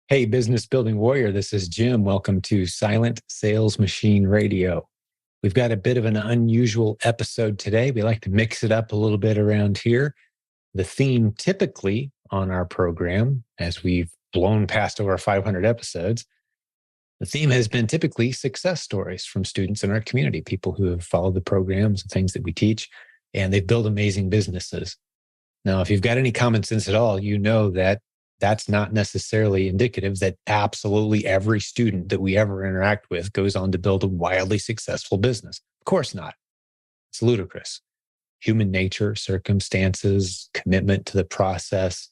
Hey, business building warrior, this is Jim. Welcome to Silent Sales Machine Radio. We've got a bit of an unusual episode today. We like to mix it up a little bit around here. The theme typically on our program, as we've blown past over 500 episodes, the theme has been typically success stories from students in our community, people who have followed the programs and things that we teach, and they've built amazing businesses. Now, if you've got any common sense at all, you know that that's not necessarily indicative that absolutely every student that we ever interact with goes on to build a wildly successful business. Of course not. It's ludicrous. Human nature, circumstances, commitment to the process,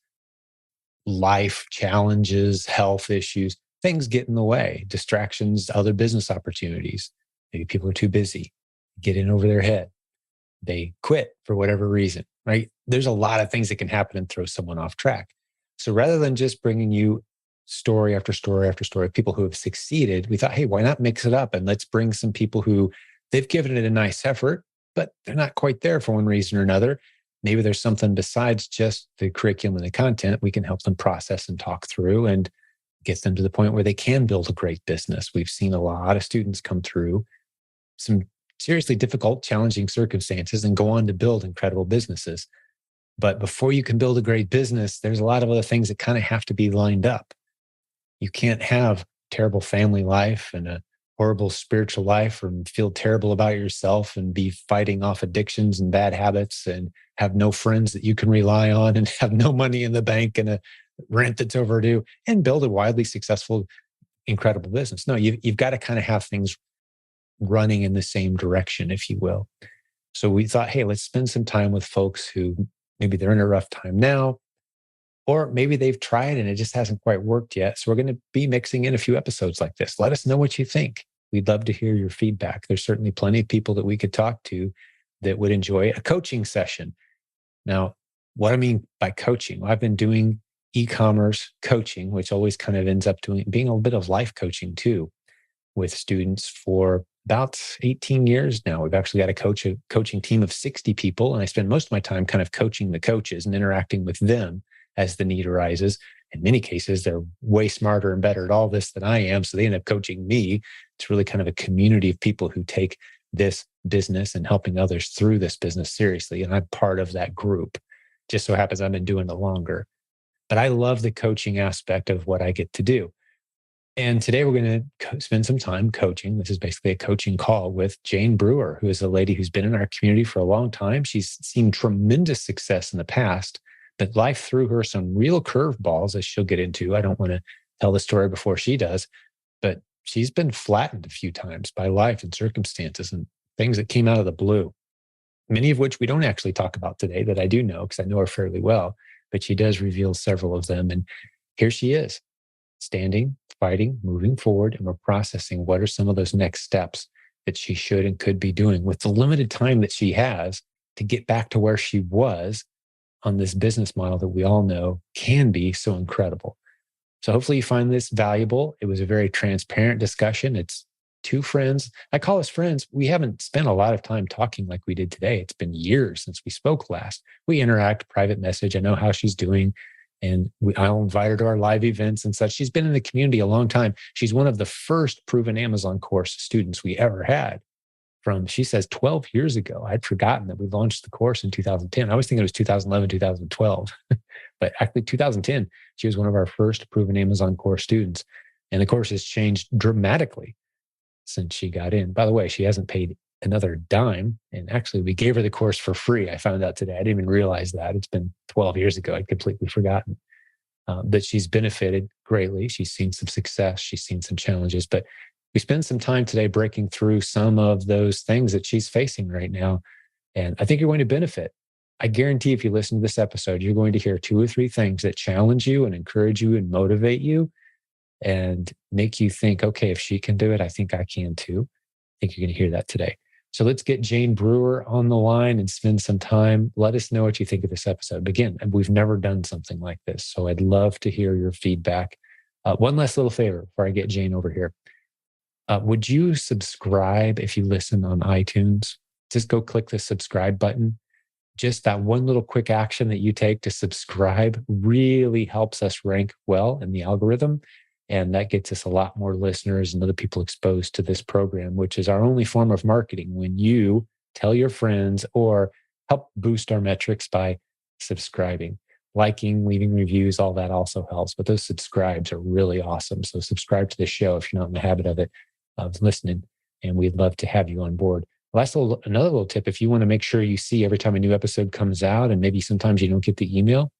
life challenges, health issues, things get in the way, distractions, other business opportunities. Maybe people are too busy, get in over their head. They quit for whatever reason, right? There's a lot of things that can happen and throw someone off track. So rather than just bringing you story after story after story of people who have succeeded, we thought, hey, why not mix it up and let's bring some people who they've given it a nice effort, but they're not quite there for one reason or another. Maybe there's something besides just the curriculum and the content we can help them process and talk through and get them to the point where they can build a great business. We've seen a lot of students come through some seriously difficult, challenging circumstances and go on to build incredible businesses. But before you can build a great business, there's a lot of other things that kind of have to be lined up. You can't have terrible family life and a horrible spiritual life and feel terrible about yourself and be fighting off addictions and bad habits and have no friends that you can rely on and have no money in the bank and a rent that's overdue and build a wildly successful, incredible business. No, you've got to kind of have things running in the same direction, if you will. So we thought, hey, let's spend some time with folks who maybe they're in a rough time now, or maybe they've tried and it just hasn't quite worked yet. So we're going to be mixing in a few episodes like this. Let us know what you think. We'd love to hear your feedback. There's certainly plenty of people that we could talk to that would enjoy a coaching session. Now, what I mean by coaching, well, I've been doing e-commerce coaching, which always kind of ends up being a little bit of life coaching too, with students for about 18 years now. We've actually got a coaching team of 60 people, and I spend most of my time kind of coaching the coaches and interacting with them as the need arises. In many cases, they're way smarter and better at all this than I am, so they end up coaching me. It's really kind of a community of people who take this business and helping others through this business seriously, and I'm part of that group. Just so happens I've been doing it longer. But I love the coaching aspect of what I get to do. And today we're going to spend some time coaching. This is basically a coaching call with Jane Brewer, who is a lady who's been in our community for a long time. She's seen tremendous success in the past, but life threw her some real curveballs, as she'll get into. I don't want to tell the story before she does, but she's been flattened a few times by life and circumstances and things that came out of the blue, many of which we don't actually talk about today that I do know because I know her fairly well, but she does reveal several of them. And here she is, standing, fighting, moving forward, and we're processing what are some of those next steps that she should and could be doing with the limited time that she has to get back to where she was on this business model that we all know can be so incredible. So hopefully you find this valuable. It was a very transparent discussion. It's two friends. I call us friends. We haven't spent a lot of time talking like we did today. It's been years since we spoke last. We interact, private message. I know how she's doing. And I'll invite her to our live events and such. She's been in the community a long time. She's one of the first proven Amazon course students we ever had from, she says, 12 years ago. I'd forgotten that we launched the course in 2010. I was thinking it was 2011, 2012. But actually 2010, she was one of our first proven Amazon course students. And the course has changed dramatically since she got in. By the way, she hasn't paid another dime. And actually, we gave her the course for free. I found out today. I didn't even realize that. It's been 12 years ago. I'd completely forgotten. But she's benefited greatly. She's seen some success. She's seen some challenges. But we spend some time today breaking through some of those things that she's facing right now. And I think you're going to benefit. I guarantee if you listen to this episode, you're going to hear 2 or 3 things that challenge you and encourage you and motivate you and make you think, okay, if she can do it, I think I can too. I think you're going to hear that today. So let's get Jane Brewer on the line and spend some time. Let us know what you think of this episode. Again, we've never done something like this, so I'd love to hear your feedback. One last little favor before I get Jane over here. Would you subscribe if you listen on iTunes? Just go click the subscribe button. Just that one little quick action that you take to subscribe really helps us rank well in the algorithm. And that gets us a lot more listeners and other people exposed to this program, which is our only form of marketing. When you tell your friends or help boost our metrics by subscribing, liking, leaving reviews, all that also helps. But those subscribes are really awesome. So subscribe to the show if you're not in the habit of listening. And we'd love to have you on board. Another little tip, if you want to make sure you see every time a new episode comes out, and maybe sometimes you don't get the email,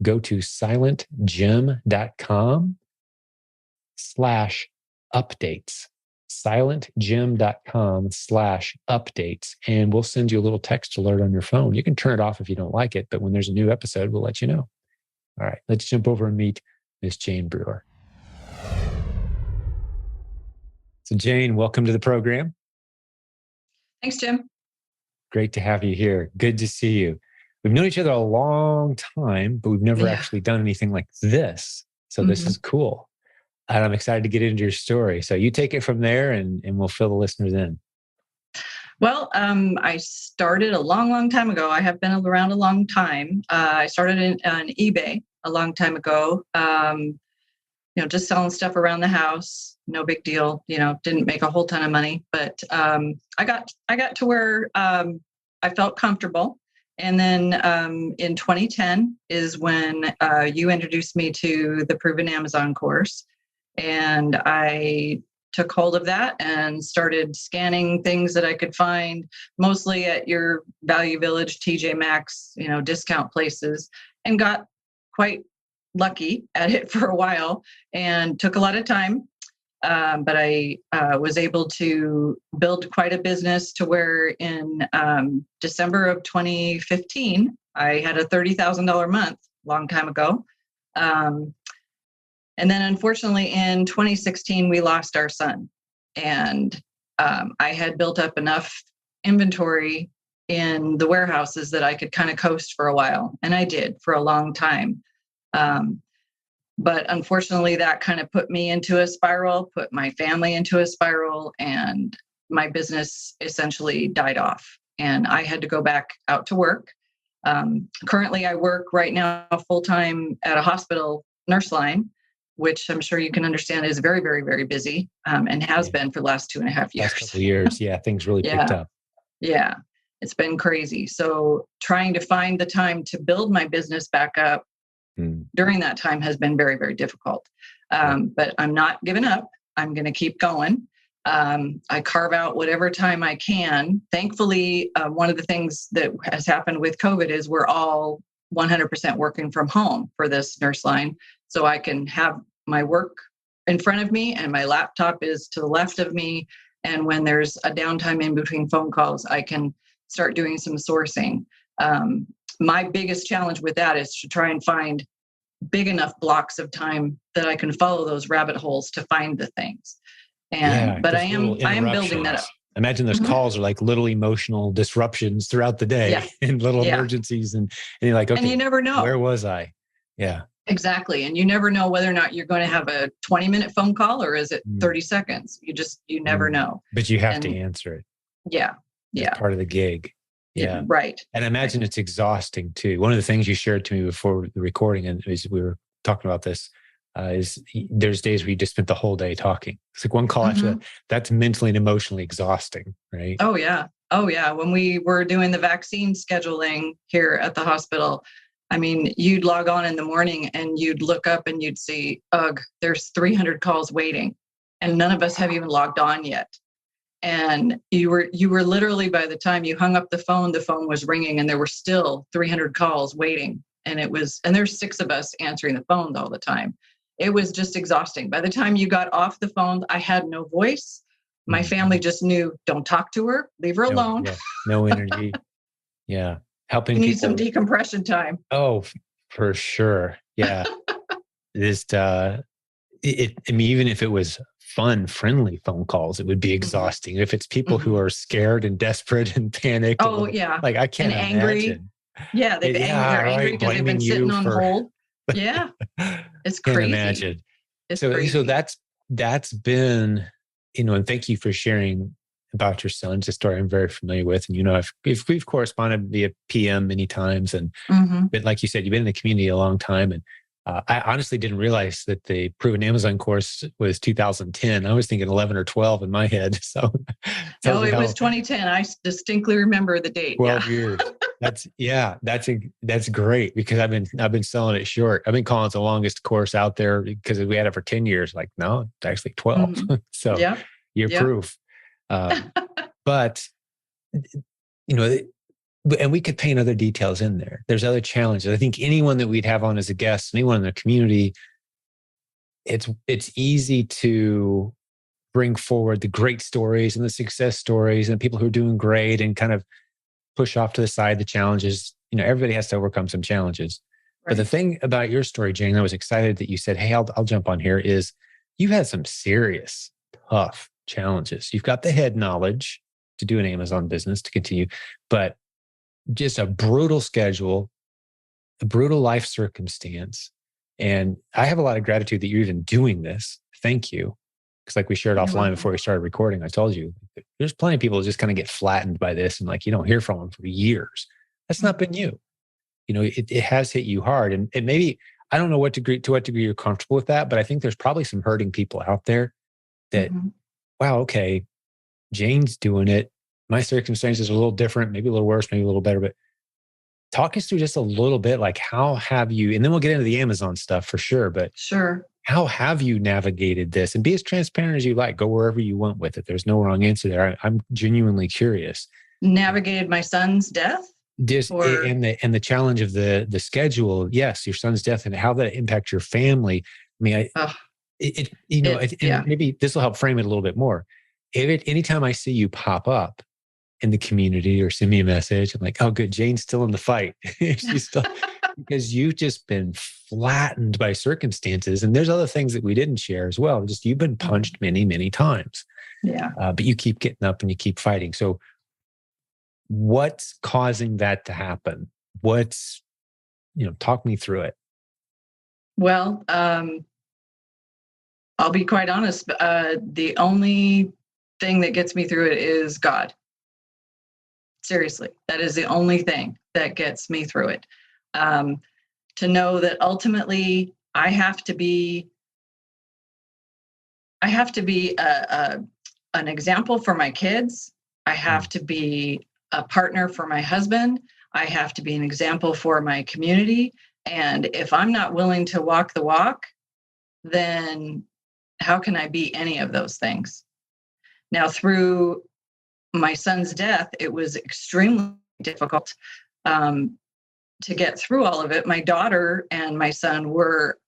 go to silentjim.com/updates. silentjim.com/updates. And we'll send you a little text alert on your phone. You can turn it off if you don't like it, but when there's a new episode, we'll let you know. All right, let's jump over and meet Miss Jane Brewer. So Jane, welcome to the program. Thanks, Jim. Great to have you here. Good to see you. We've known each other a long time, but we've never actually done anything like this. So this is cool. And I'm excited to get into your story. So you take it from there and we'll fill the listeners in. Well, I started a long time ago. I have been around a long time. I started on eBay a long time ago. Just selling stuff around the house. No big deal. Didn't make a whole ton of money, but I got to where I felt comfortable. And then in 2010 is when you introduced me to the Proven Amazon course. And I took hold of that and started scanning things that I could find, mostly at your Value Village, TJ Maxx, discount places, and got quite lucky at it for a while and took a lot of time. But I was able to build quite a business to where in December of 2015, I had a $30,000 month, long time ago. And then unfortunately in 2016, we lost our son. And I had built up enough inventory in the warehouses that I could kind of coast for a while. And I did for a long time. But unfortunately, that kind of put me into a spiral, put my family into a spiral, and my business essentially died off. And I had to go back out to work. Currently, I work right now full-time at a hospital nurse line, which I'm sure you can understand is very, very, very busy and has been for the last 2.5 years. Last couple of years, things really picked up. Yeah, it's been crazy. So trying to find the time to build my business back up during that time has been very, very difficult. But I'm not giving up. I'm going to keep going. I carve out whatever time I can. Thankfully, one of the things that has happened with COVID is we're all 100% working from home for this nurse line. So I can have my work in front of me and my laptop is to the left of me. And when there's a downtime in between phone calls, I can start doing some sourcing. My biggest challenge with that is to try and find big enough blocks of time that I can follow those rabbit holes to find the things. But I am building that up. Imagine those calls are like little emotional disruptions throughout the day and little emergencies. And you're like, okay, and you never know. Where was I? Yeah. Exactly. And you never know whether or not you're going to have a 20-minute phone call or is it 30 seconds? You never know. But you have to answer it. Yeah. It's part of the gig. Yeah. Right. And I imagine it's exhausting too. One of the things you shared to me before the recording, and as we were talking about this, is there's days where you just spent the whole day talking. It's like one call after that. That's mentally and emotionally exhausting, right? Oh, yeah. When we were doing the vaccine scheduling here at the hospital, I mean, you'd log on in the morning and you'd look up and you'd see, there's 300 calls waiting and none of us have even logged on yet. And you were literally, by the time you hung up the phone was ringing and there were still 300 calls waiting. And there's 6 of us answering the phone all the time. It was just exhausting. By the time you got off the phone, I had no voice. My family just knew, don't talk to her, leave her alone. No energy. Yeah. Helping you need people. some decompression time. Oh, for sure. Yeah. Even if it was fun, friendly phone calls, it would be exhausting. If it's people who are scared and desperate and panicked. Oh, yeah. Like I can't and imagine. Yeah, they're angry because they've been sitting on hold. Yeah. It's crazy. Can't imagine. It's crazy. So that's been, and thank you for sharing about your son. It's a story I'm very familiar with. And, if we've corresponded via PM many times, and but like you said, you've been in the community a long time, and I honestly didn't realize that the Proven Amazon course was 2010. I was thinking 11 or 12 in my head. So tells No, you it was how 2010. I distinctly remember the date. 12 Yeah. years. That's great because I've been selling it short. I've been calling it the longest course out there because we had it for 10 years. Like, no, it's actually 12. Mhm. So Yeah. you're Yeah. proof. But you know, and we could paint other details in there. There's other challenges. I think anyone that we'd have on as a guest, anyone in the community, it's easy to bring forward the great stories and the success stories and people who are doing great and kind of push off to the side the challenges. Everybody has to overcome some challenges. But the Right. thing about your story, Jane, I was excited that you said, "Hey, I'll jump on here," is you've had some serious, tough challenges. You've got the head knowledge to do an Amazon business to continue, but just a brutal schedule, a brutal life circumstance. And I have a lot of gratitude that you're even doing this. Thank you. Because, like we shared You're offline welcome. before we started recording, I told you there's plenty of people who just kind of get flattened by this and like you don't hear from them for years. That's not been you. It has hit you hard. And maybe, I don't know to what degree you're comfortable with that, but I think there's probably some hurting people out there that, Mm-hmm. wow, okay, Jane's doing it. My circumstances are a little different, maybe a little worse, maybe a little better, but talk us through just a little bit, like how have you, and then we'll get into the Amazon stuff for sure, but Sure. how have you navigated this? And be as transparent as you like. Go wherever you want with it. There's no wrong answer there. I'm genuinely curious. Navigated my son's death, This or and the challenge of the schedule. Yes, your son's death and how that impacts your family. I mean, oh, and yeah. maybe this will help frame it a little bit more. Anytime I see you pop up in the community or send me a message, I'm like, oh, good, Jane's still in the fight. She's still, because you've just been flattened by circumstances. And there's other things that we didn't share as well. Just you've been punched many, many times, Yeah. but you keep getting up and you keep fighting. So what's causing that to happen? Talk me through it. Well, I'll be quite honest. The only thing that gets me through it is God. Seriously, that is the only thing that gets me through it. To know that ultimately I have to be an example for my kids. I have to be a partner for my husband. I have to be an example for my community. And if I'm not willing to walk the walk, then how can I be any of those things? Now, through my son's death, it was extremely difficult to get through all of it. My daughter and my son were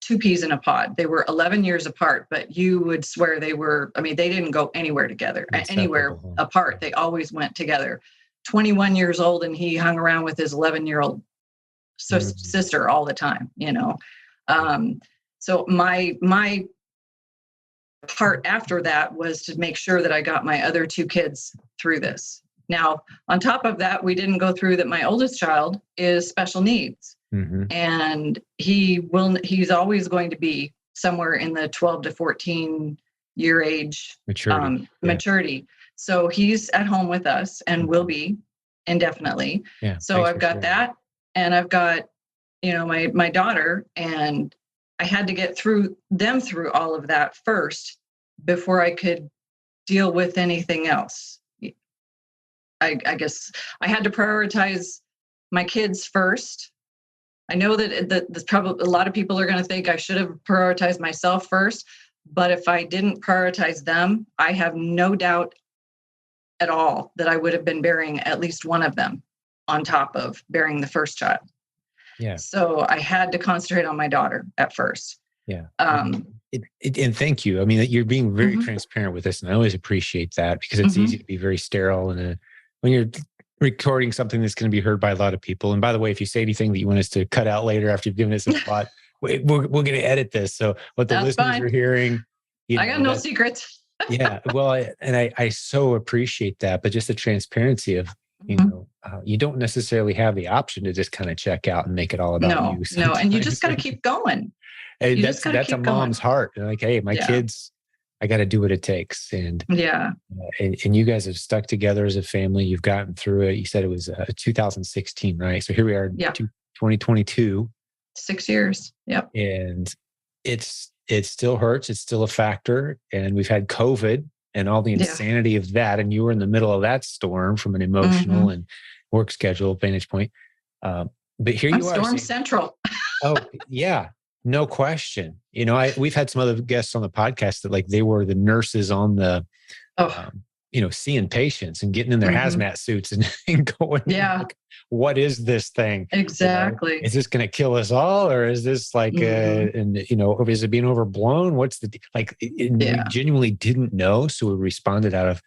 two peas in a pod. They were 11 years apart, but you would swear they didn't go anywhere together, anywhere Inseparable, huh? apart. They always went together. 21 years old, and he hung around with his 11-year-old sister all the time, So my part after that was to make sure that I got my other two kids through this. Now, on top of that, we didn't go through that my oldest child is special needs. Mm-hmm. And he's always going to be somewhere in the 12 to 14 year age maturity. So he's at home with us and will be indefinitely. Yeah, so I've got that, and I've got, my daughter, and I had to get through all of that first before I could deal with anything else. I guess I had to prioritize my kids first. I know that probably a lot of people are going to think I should have prioritized myself first, but if I didn't prioritize them, I have no doubt at all that I would have been bearing at least one of them on top of bearing the first child. Yeah. So I had to concentrate on my daughter at first. Yeah. And thank you. I mean, you're being very transparent with this, and I always appreciate that because it's easy to be very sterile when you're recording something that's going to be heard by a lot of people. And by the way, if you say anything that you want us to cut out later after you've given us a thought, we're going to edit this. So what the listeners are hearing, I got no secrets. Yeah. Well, I so appreciate that, but just the transparency of, you don't necessarily have the option to just kind of check out and make it all about you. No. And you just got to keep going. And that's a mom's heart. Like, hey, my kids, I got to do what it takes. And and you guys have stuck together as a family. You've gotten through it. You said it was 2016, right? So here we are, 2022. 6 years. Yep. And it still hurts. It's still a factor. And we've had COVID and all the Yeah. insanity of that. And you were in the middle of that storm from an emotional and work schedule vantage point. But here you are. Storm Central. Oh, yeah, no question. We've had some other guests on the podcast that like they were the nurses on the, seeing patients and getting in their hazmat suits and going, like, what is this thing? Exactly. Is this going to kill us all? Or is this like, is it being overblown? What's we genuinely didn't know. So we responded out of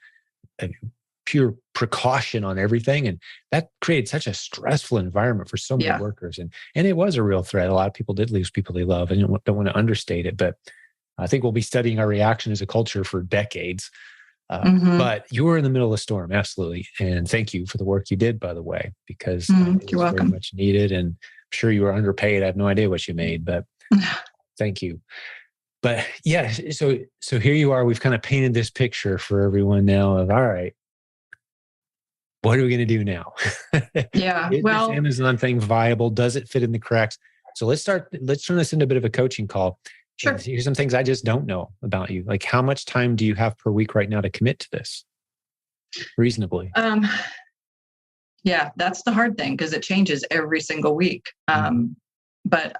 pure precaution on everything. And that created such a stressful environment for so many workers. And it was a real threat. A lot of people did lose people they love. I don't want to understate it, but I think we'll be studying our reaction as a culture for decades. But you were in the middle of a storm. Absolutely. And thank you for the work you did, by the way, because it was very much needed. And I'm sure you were underpaid. I have no idea what you made, but thank you. But yeah, so here you are. We've kind of painted this picture for everyone now of, all right, what are we going to do now? Yeah. Is this Amazon thing viable? Does it fit in the cracks? So let's turn this into a bit of a coaching call. Sure. Here's some things I just don't know about you. Like, how much time do you have per week right now to commit to this reasonably? Yeah, that's the hard thing because it changes every single week. But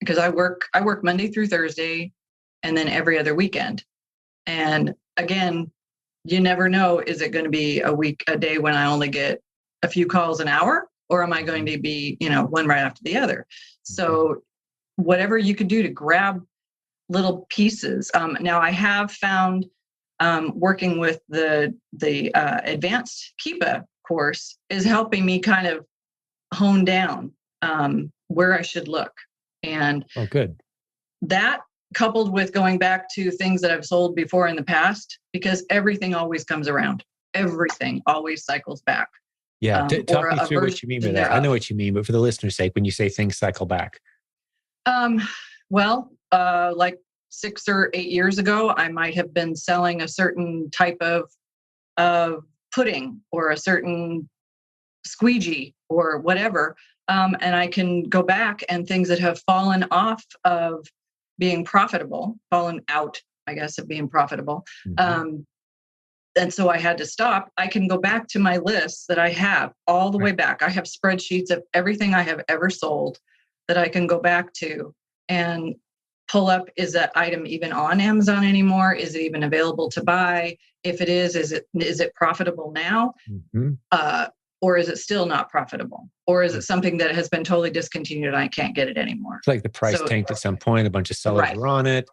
because I work Monday through Thursday and then every other weekend. And again, you never know, is it going to be a day when I only get a few calls an hour, or am I going to be, one right after the other? So whatever you could do to grab little pieces. Now I have found working with the advanced Keepa course is helping me kind of hone down where I should look. And good. That coupled with going back to things that I've sold before in the past, because everything always comes around. Everything always cycles back. Yeah. Talk me through what you mean by that. I know what you mean, but for the listener's sake, when you say things cycle back. Like 6 or 8 years ago, I might have been selling a certain type of pudding or a certain squeegee or whatever. And I can go back and things that have fallen off of being profitable, fallen out, I guess, of being profitable. And so I had to stop. I can go back to my lists that I have all the way back. I have spreadsheets of everything I have ever sold that I can go back to and pull up, is that item even on Amazon anymore? Is it even available to buy? If it is it profitable now? Or is it still not profitable? Or is it something that has been totally discontinued and I can't get it anymore? It's like the price tanked at some point, a bunch of sellers were on it,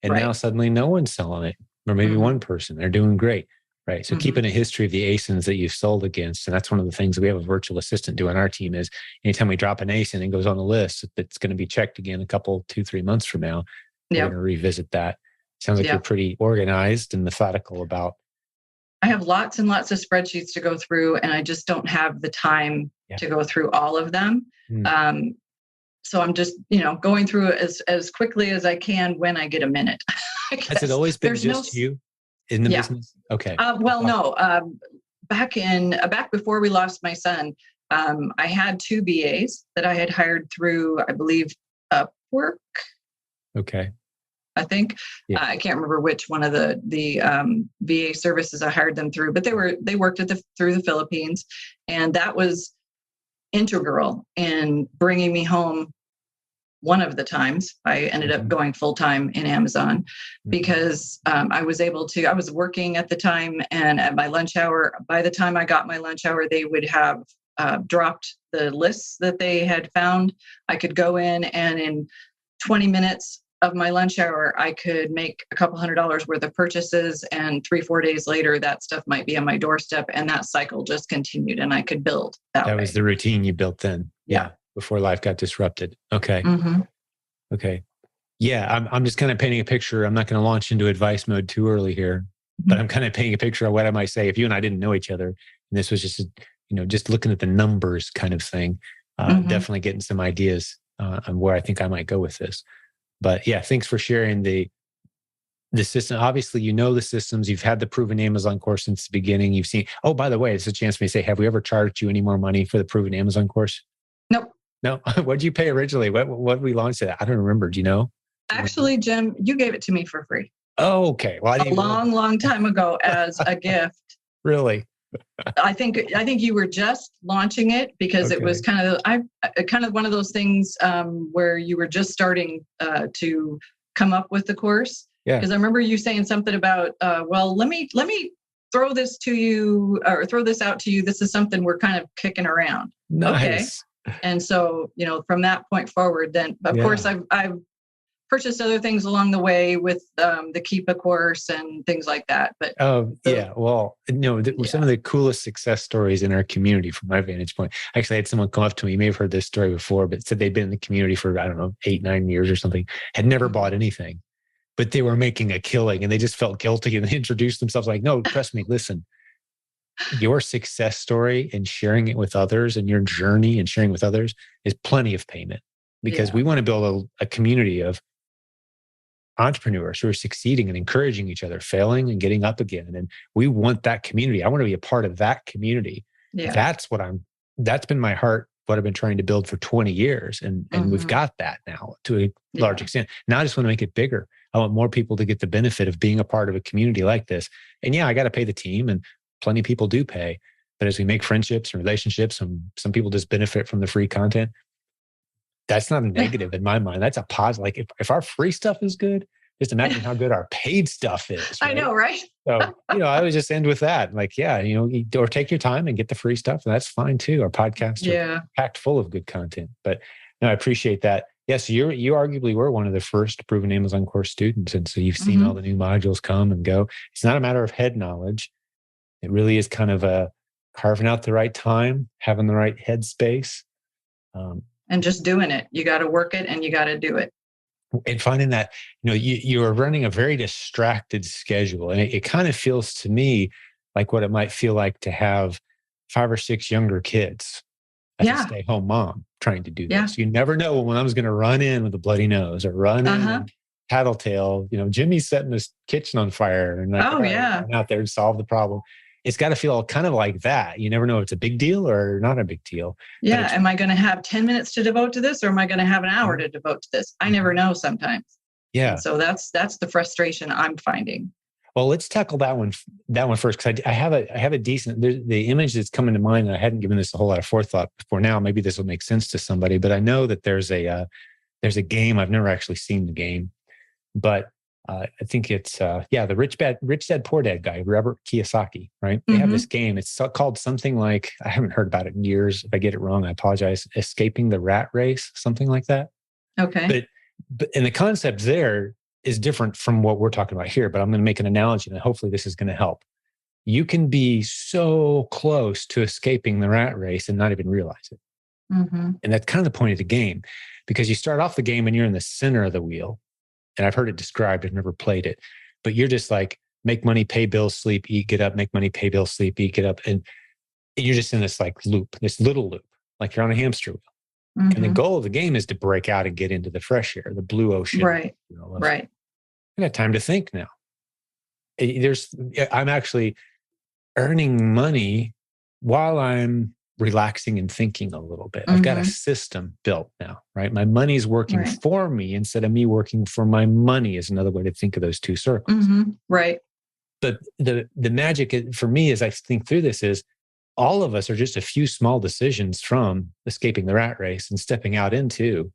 and now suddenly no one's selling it. Or maybe one person, they're doing great. Right. So keeping a history of the ASINs that you've sold against. And that's one of the things we have a virtual assistant do on our team is anytime we drop an ASIN and goes on a list that's going to be checked again a couple, 2-3 months from now, we're going to revisit that. Sounds like you're pretty organized and methodical about. I have lots and lots of spreadsheets to go through, and I just don't have the time to go through all of them. So I'm just, going through it as quickly as I can when I get a minute. Has it always been you? In the business? Okay. No. Back before we lost my son, I had 2 VAs that I had hired through, I believe, Upwork. Okay. I think I can't remember which one of the VA services I hired them through, but they worked through the Philippines, and that was integral in bringing me home. One of the times I ended up going full-time in Amazon because I was working at the time, and at my lunch hour, by the time I got my lunch hour, they would have dropped the lists that they had found. I could go in, and in 20 minutes of my lunch hour, I could make a couple $100 worth of purchases, and 3-4 days later, that stuff might be on my doorstep, and that cycle just continued, and I could build that way. That was the routine you built then. Yeah. Before life got disrupted. Okay. Okay. Yeah. I'm just kind of painting a picture. I'm not going to launch into advice mode too early here, but I'm kind of painting a picture of what I might say if you and I didn't know each other. And this was just, just looking at the numbers kind of thing, definitely getting some ideas on where I think I might go with this. But yeah, thanks for sharing the system. Obviously, the systems. You've had the Proven Amazon course since the beginning. You've seen, oh, by the way, it's a chance for me to say, have we ever charged you any more money for the Proven Amazon course? Nope. No, what did you pay originally? What we launched it? I don't remember. Do you know? Actually, Jim, you gave it to me for free Oh, okay. Well, I a didn't even know. long time ago as a gift. Really? I think you were just launching it because it was Okay. kind of one of those things where you were just starting to come up with the course. Yeah. Because I remember you saying something about, well, let me throw this to you or throw this out to you. This is something we're kind of kicking around. Okay. Nice. And so, from that point forward, then of course Yeah. I've purchased other things along the way with the Keepa course and things like that. But Oh, the, yeah. Well, no, some of the coolest success stories in our community from my vantage point. Actually, I had someone come up to me. You may have heard this story before, but said they'd been in the community for, I don't know, 8, 9 years or something, had never bought anything, but they were making a killing and they just felt guilty and they introduced themselves like, no, trust me, listen, your success story and sharing it with others and your journey and sharing with others is plenty of payment because we want to build a community of entrepreneurs who are succeeding and encouraging each other, failing and getting up again. And we want that community. I want to be a part of that community. yeah. That's been my heart, what I've been trying to build for 20 years. And we've got that now to a large extent. Now I just want to make it bigger. I want more people to get the benefit of being a part of a community like this. And yeah, I got to pay the team and plenty of people do pay. But as we make friendships and relationships, and some people just benefit from the free content, that's not a negative in my mind. That's a positive. Like if our free stuff is good, just imagine how good our paid stuff is. Right? I know, right? So, I would just end with that. Like, yeah, or take your time and get the free stuff. And that's fine too. Our podcasts are packed full of good content. But no, I appreciate that. Yes, you arguably were one of the first proven Amazon course students. And so you've seen all the new modules come and go. It's not a matter of head knowledge. It really is kind of a carving out the right time, having the right headspace. And just doing it. You got to work it and you got to do it. And finding that, you are running a very distracted schedule. And it kind of feels to me like what it might feel like to have 5 or 6 younger kids as a stay-home mom trying to do this. You never know when I was going to run in with a bloody nose or run in and tattletale. Jimmy's setting his kitchen on fire and run out there and solve the problem. It's got to feel kind of like that. You never know if it's a big deal or not a big deal. Yeah. Am I going to have 10 minutes to devote to this or am I going to have an hour to devote to this? I never know sometimes. Yeah. And so that's the frustration I'm finding. Well, let's tackle that one first. Cause I have a decent, the image that's coming to mind, and I hadn't given this a whole lot of forethought before now. Maybe this will make sense to somebody, but I know that there's a game. I've never actually seen the game, but I think it's the Rich Dad Poor Dad guy, Robert Kiyosaki, right? They have this game. It's called something like, I haven't heard about it in years. If I get it wrong, I apologize. Escaping the Rat Race, something like that. Okay. But and the concept there is different from what we're talking about here. But I'm going to make an analogy, and hopefully this is going to help. You can be so close to escaping the rat race and not even realize it. And that's kind of the point of the game, because you start off the game and you're in the center of the wheel. And I've heard it described, I've never played it, but you're just like, make money, pay bills, sleep, eat, get up, make money, pay bills, sleep, eat, get up. And you're just in this like loop, this little loop, like you're on a hamster wheel. And the goal of the game is to break out and get into the fresh air, the blue ocean. Right. Right. I got time to think now. I'm actually earning money while I'm relaxing and thinking a little bit. I've got a system built now, right? My money's working for me instead of me working for my money is another way to think of those two circles. Right. But the magic for me as I think through this is all of us are just a few small decisions from escaping the rat race and stepping out into,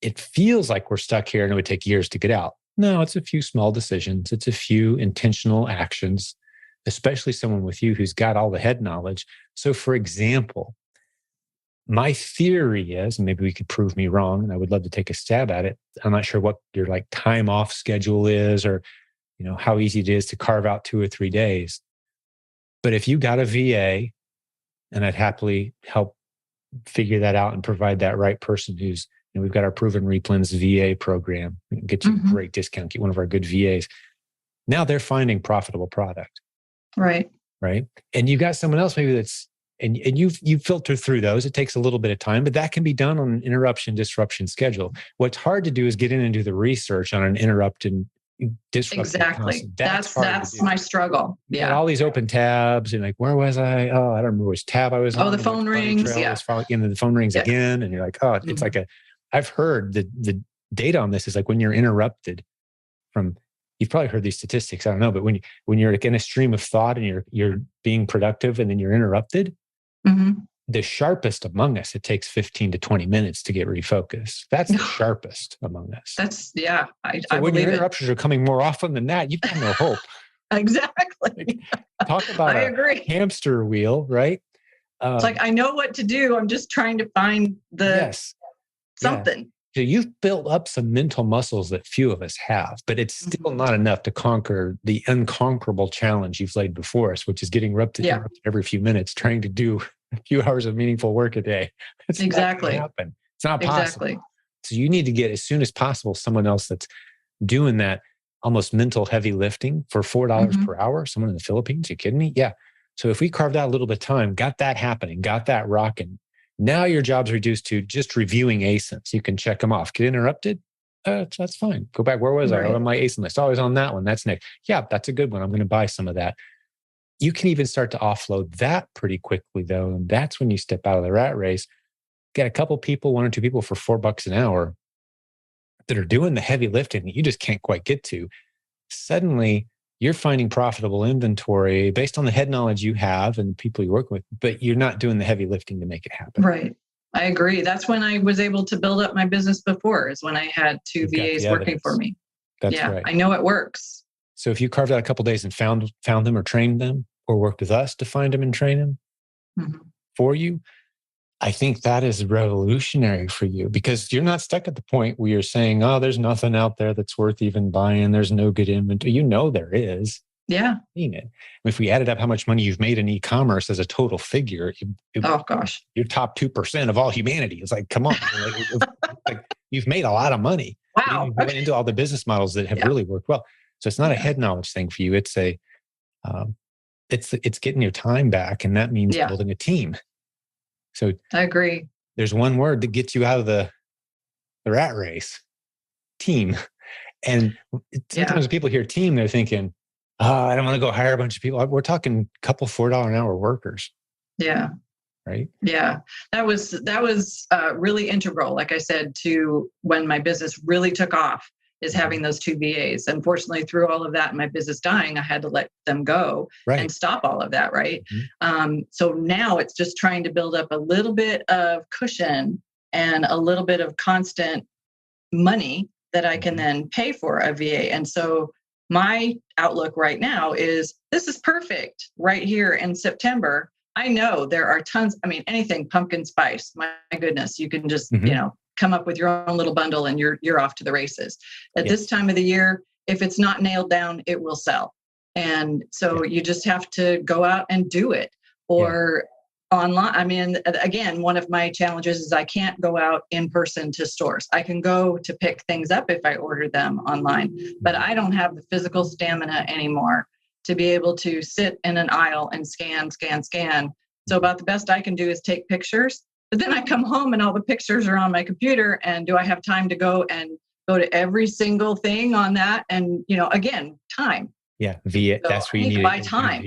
it feels like we're stuck here and it would take years to get out. No, it's a few small decisions. It's a few intentional actions, especially someone with you who's got all the head knowledge. So for example, my theory is, and maybe we could prove me wrong, and I would love to take a stab at it. I'm not sure what your like time off schedule is, or how easy it is to carve out 2 or 3 days. But if you got a VA, and I'd happily help figure that out and provide that right person who's, we've got our proven replens VA program. We can get you a great discount, get one of our good VAs. Now they're finding profitable product. Right. Right. And you got someone else maybe that's, and you filter through those. It takes a little bit of time, but that can be done on an interruption disruption schedule. What's hard to do is get in and do the research on an interrupted disrupted Exactly. constantly. That's Hard to do. my struggle. You got Yeah. all these open tabs and like, where was I? Oh, I don't remember which tab I was on. Oh, the and phone which bunny rings. trail I Yeah. was following, and then the phone rings Yeah. again. And you're like, oh, it's like I've heard the data on this is like when you're interrupted from, you've probably heard these statistics. I don't know, but when you're like in a stream of thought and you're being productive and then you're interrupted, the sharpest among us, it takes 15 to 20 minutes to get refocused. That's the sharpest among us. I when your believe interruptions are coming more often than that, you've got no hope. Exactly. Talk about I agree. Hamster wheel, right? It's like, I know what to do. I'm just trying to find something. Yeah. So you've built up some mental muscles that few of us have, but it's still not enough to conquer the unconquerable challenge you've laid before us, which is getting interrupted every few minutes, trying to do a few hours of meaningful work a day. It's exactly. not gonna happen. It's not possible. Exactly. So you need to get, as soon as possible, someone else that's doing that almost mental heavy lifting for $4 per hour. Someone in the Philippines. You kidding me? Yeah. So if we carved out a little bit of time, got that happening, got that rocking, now your job's reduced to just reviewing ASINs. You can check them off. Get interrupted? That's fine. Go back. Where was I? Oh, on my ASIN list. Always on that one. That's next. Yeah, that's a good one. I'm going to buy some of that. You can even start to offload that pretty quickly, though. And that's when you step out of the rat race. Get a couple people, 1 or 2 people for $4 an hour that are doing the heavy lifting that you just can't quite get to. Suddenly, you're finding profitable inventory based on the head knowledge you have and the people you're working with, but you're not doing the heavy lifting to make it happen. Right. I agree. That's when I was able to build up my business before, is when I had 2 VAs working for me. That's right. I know it works. So if you carved out a couple of days and found them or trained them, or worked with us to find them and train them for you, I think that is revolutionary for you, because you're not stuck at the point where you're saying, oh, there's nothing out there that's worth even buying. There's no good inventory. You know there is. Yeah. Seen it. If we added up how much money you've made in e-commerce as a total figure, oh gosh, you're top 2% of all humanity. It's like, come on, like, you've made a lot of money. Wow. You went into all the business models that have really worked well. So it's not a head knowledge thing for you. It's it's getting your time back, and that means building a team. So I agree. There's one word that gets you out of the rat race: team. And sometimes when people hear team, they're thinking, oh, I don't want to go hire a bunch of people. We're talking a couple $4 an hour workers. Yeah. Right. Yeah. That was really integral, like I said, to when my business really took off, is having those 2 VAs. Unfortunately, through all of that and my business dying, I had to let them go and stop all of that. Right. So now it's just trying to build up a little bit of cushion and a little bit of constant money that I can then pay for a VA. And so my outlook right now is, this is perfect right here in September. I know there are tons, anything pumpkin spice, my goodness, you can just, come up with your own little bundle and you're off to the races. At this time of the year, if it's not nailed down, it will sell. And so you just have to go out and do it. Or online. Again, one of my challenges is I can't go out in person to stores. I can go to pick things up if I order them online, but I don't have the physical stamina anymore to be able to sit in an aisle and scan. So about the best I can do is take pictures, but then I come home and all the pictures are on my computer. And do I have time to go to every single thing on that? And, again, time. Yeah. VA. So that's where you need to buy time.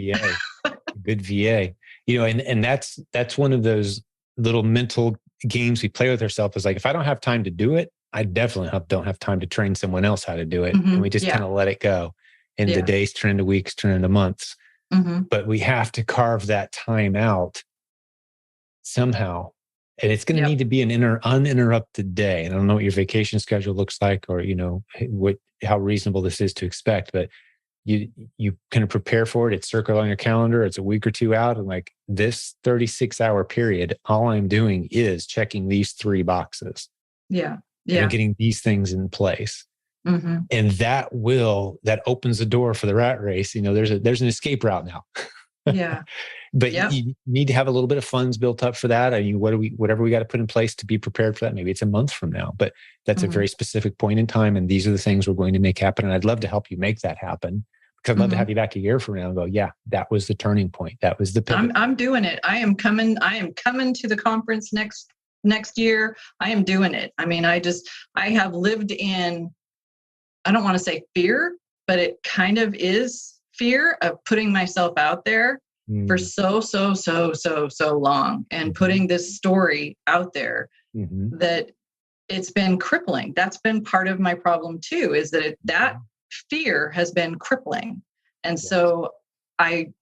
Good VA. And that's one of those little mental games we play with ourselves, is like, if I don't have time to do it, I definitely don't have time to train someone else how to do it. And we just kind of let it go. And the days turn into weeks, turn into months. But we have to carve that time out somehow. And it's going to need to be an uninterrupted day. And I don't know what your vacation schedule looks like, or, how reasonable this is to expect, but you kind of prepare for it. It's circled on your calendar. It's a week or 2 out. And like, this 36-hour period, all I'm doing is checking these 3 boxes. Yeah. And getting these things in place. And that opens the door for the rat race. There's an escape route now. Yeah. But you need to have a little bit of funds built up for that. Whatever we got to put in place to be prepared for that. Maybe it's a month from now, but that's a very specific point in time. And these are the things we're going to make happen. And I'd love to help you make that happen, because I'd love to have you back a year from now and go, yeah, that was the turning point. That was the pivot. I'm doing it. I am coming to the conference next year. I am doing it. I have lived in, I don't want to say fear, but it kind of is fear of putting myself out there for so long and putting this story out there that it's been crippling. That's been part of my problem too, is that that fear has been crippling. And so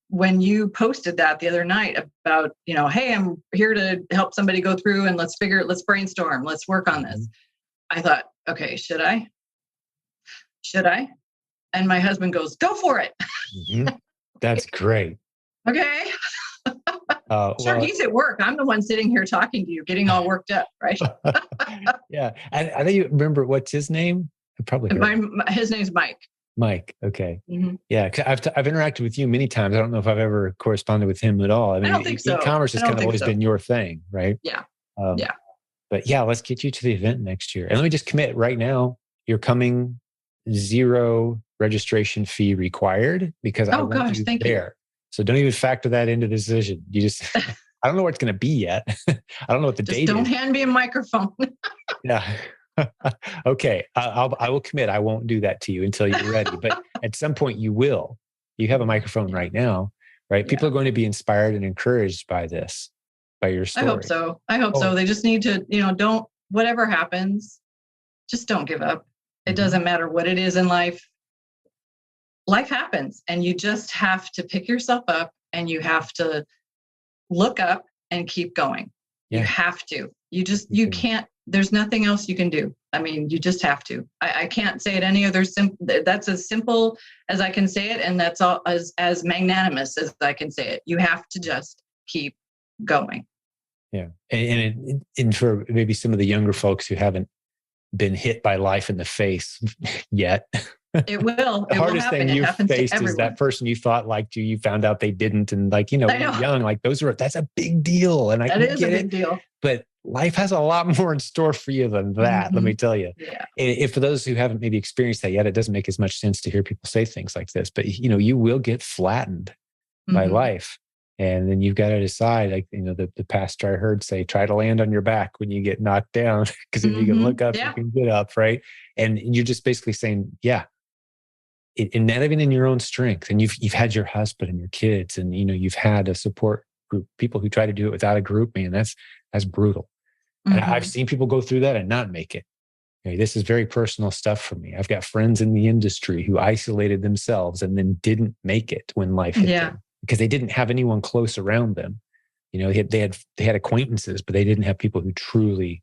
when you posted that the other night about, hey, I'm here to help somebody go through and let's brainstorm, let's work on this. I thought, okay, should I? And my husband goes, go for it. That's great. Okay. Sure, he's at work. I'm the one sitting here talking to you, getting all worked up, right? Yeah. I think you remember what's his name? I probably his name's Mike. Mike. Okay. Yeah. I've interacted with you many times. I don't know if I've ever corresponded with him at all. I mean, I don't think so. E-commerce has kind of always been your thing, right? Yeah. But yeah, let's get you to the event next year. And let me just commit right now, you're coming, 0 registration fee required, because I want you there. So don't even factor that into the decision. You just, I don't know what it's going to be yet. I don't know what the date is. Don't hand me a microphone. Yeah. Okay. I will commit. I won't do that to you until you're ready. But at some point you will. You have a microphone right now, right? People are going to be inspired and encouraged by this, by your story. I hope so. They just need to, don't, whatever happens, just don't give up. It doesn't matter what it is in life. Life happens, and you just have to pick yourself up and you have to look up and keep going. Yeah. You have to. You can't, there's nothing else you can do. I mean, you just have to. I can't say it any other that's as simple as I can say it, and that's all as magnanimous as I can say it. You have to just keep going. Yeah. And for maybe some of the younger folks who haven't been hit by life in the face yet. It will. The hardest thing you faced is that person you thought liked you found out they didn't. And when you're young, that's a big deal. And that is a big deal. But life has a lot more in store for you than that. Let me tell you. Yeah. If for those who haven't maybe experienced that yet, it doesn't make as much sense to hear people say things like this, but you will get flattened by life. And then you've got to decide, the pastor I heard say, try to land on your back when you get knocked down, because if you can look up, you can get up, right? And you're just basically saying, and not even in your own strength. And you've had your husband and your kids, and you've had a support group, people who try to do it without a group. Man, that's brutal. And I've seen people go through that and not make it. This is very personal stuff for me. I've got friends in the industry who isolated themselves and then didn't make it when life hit them, because they didn't have anyone close around them. They had acquaintances, but they didn't have people who truly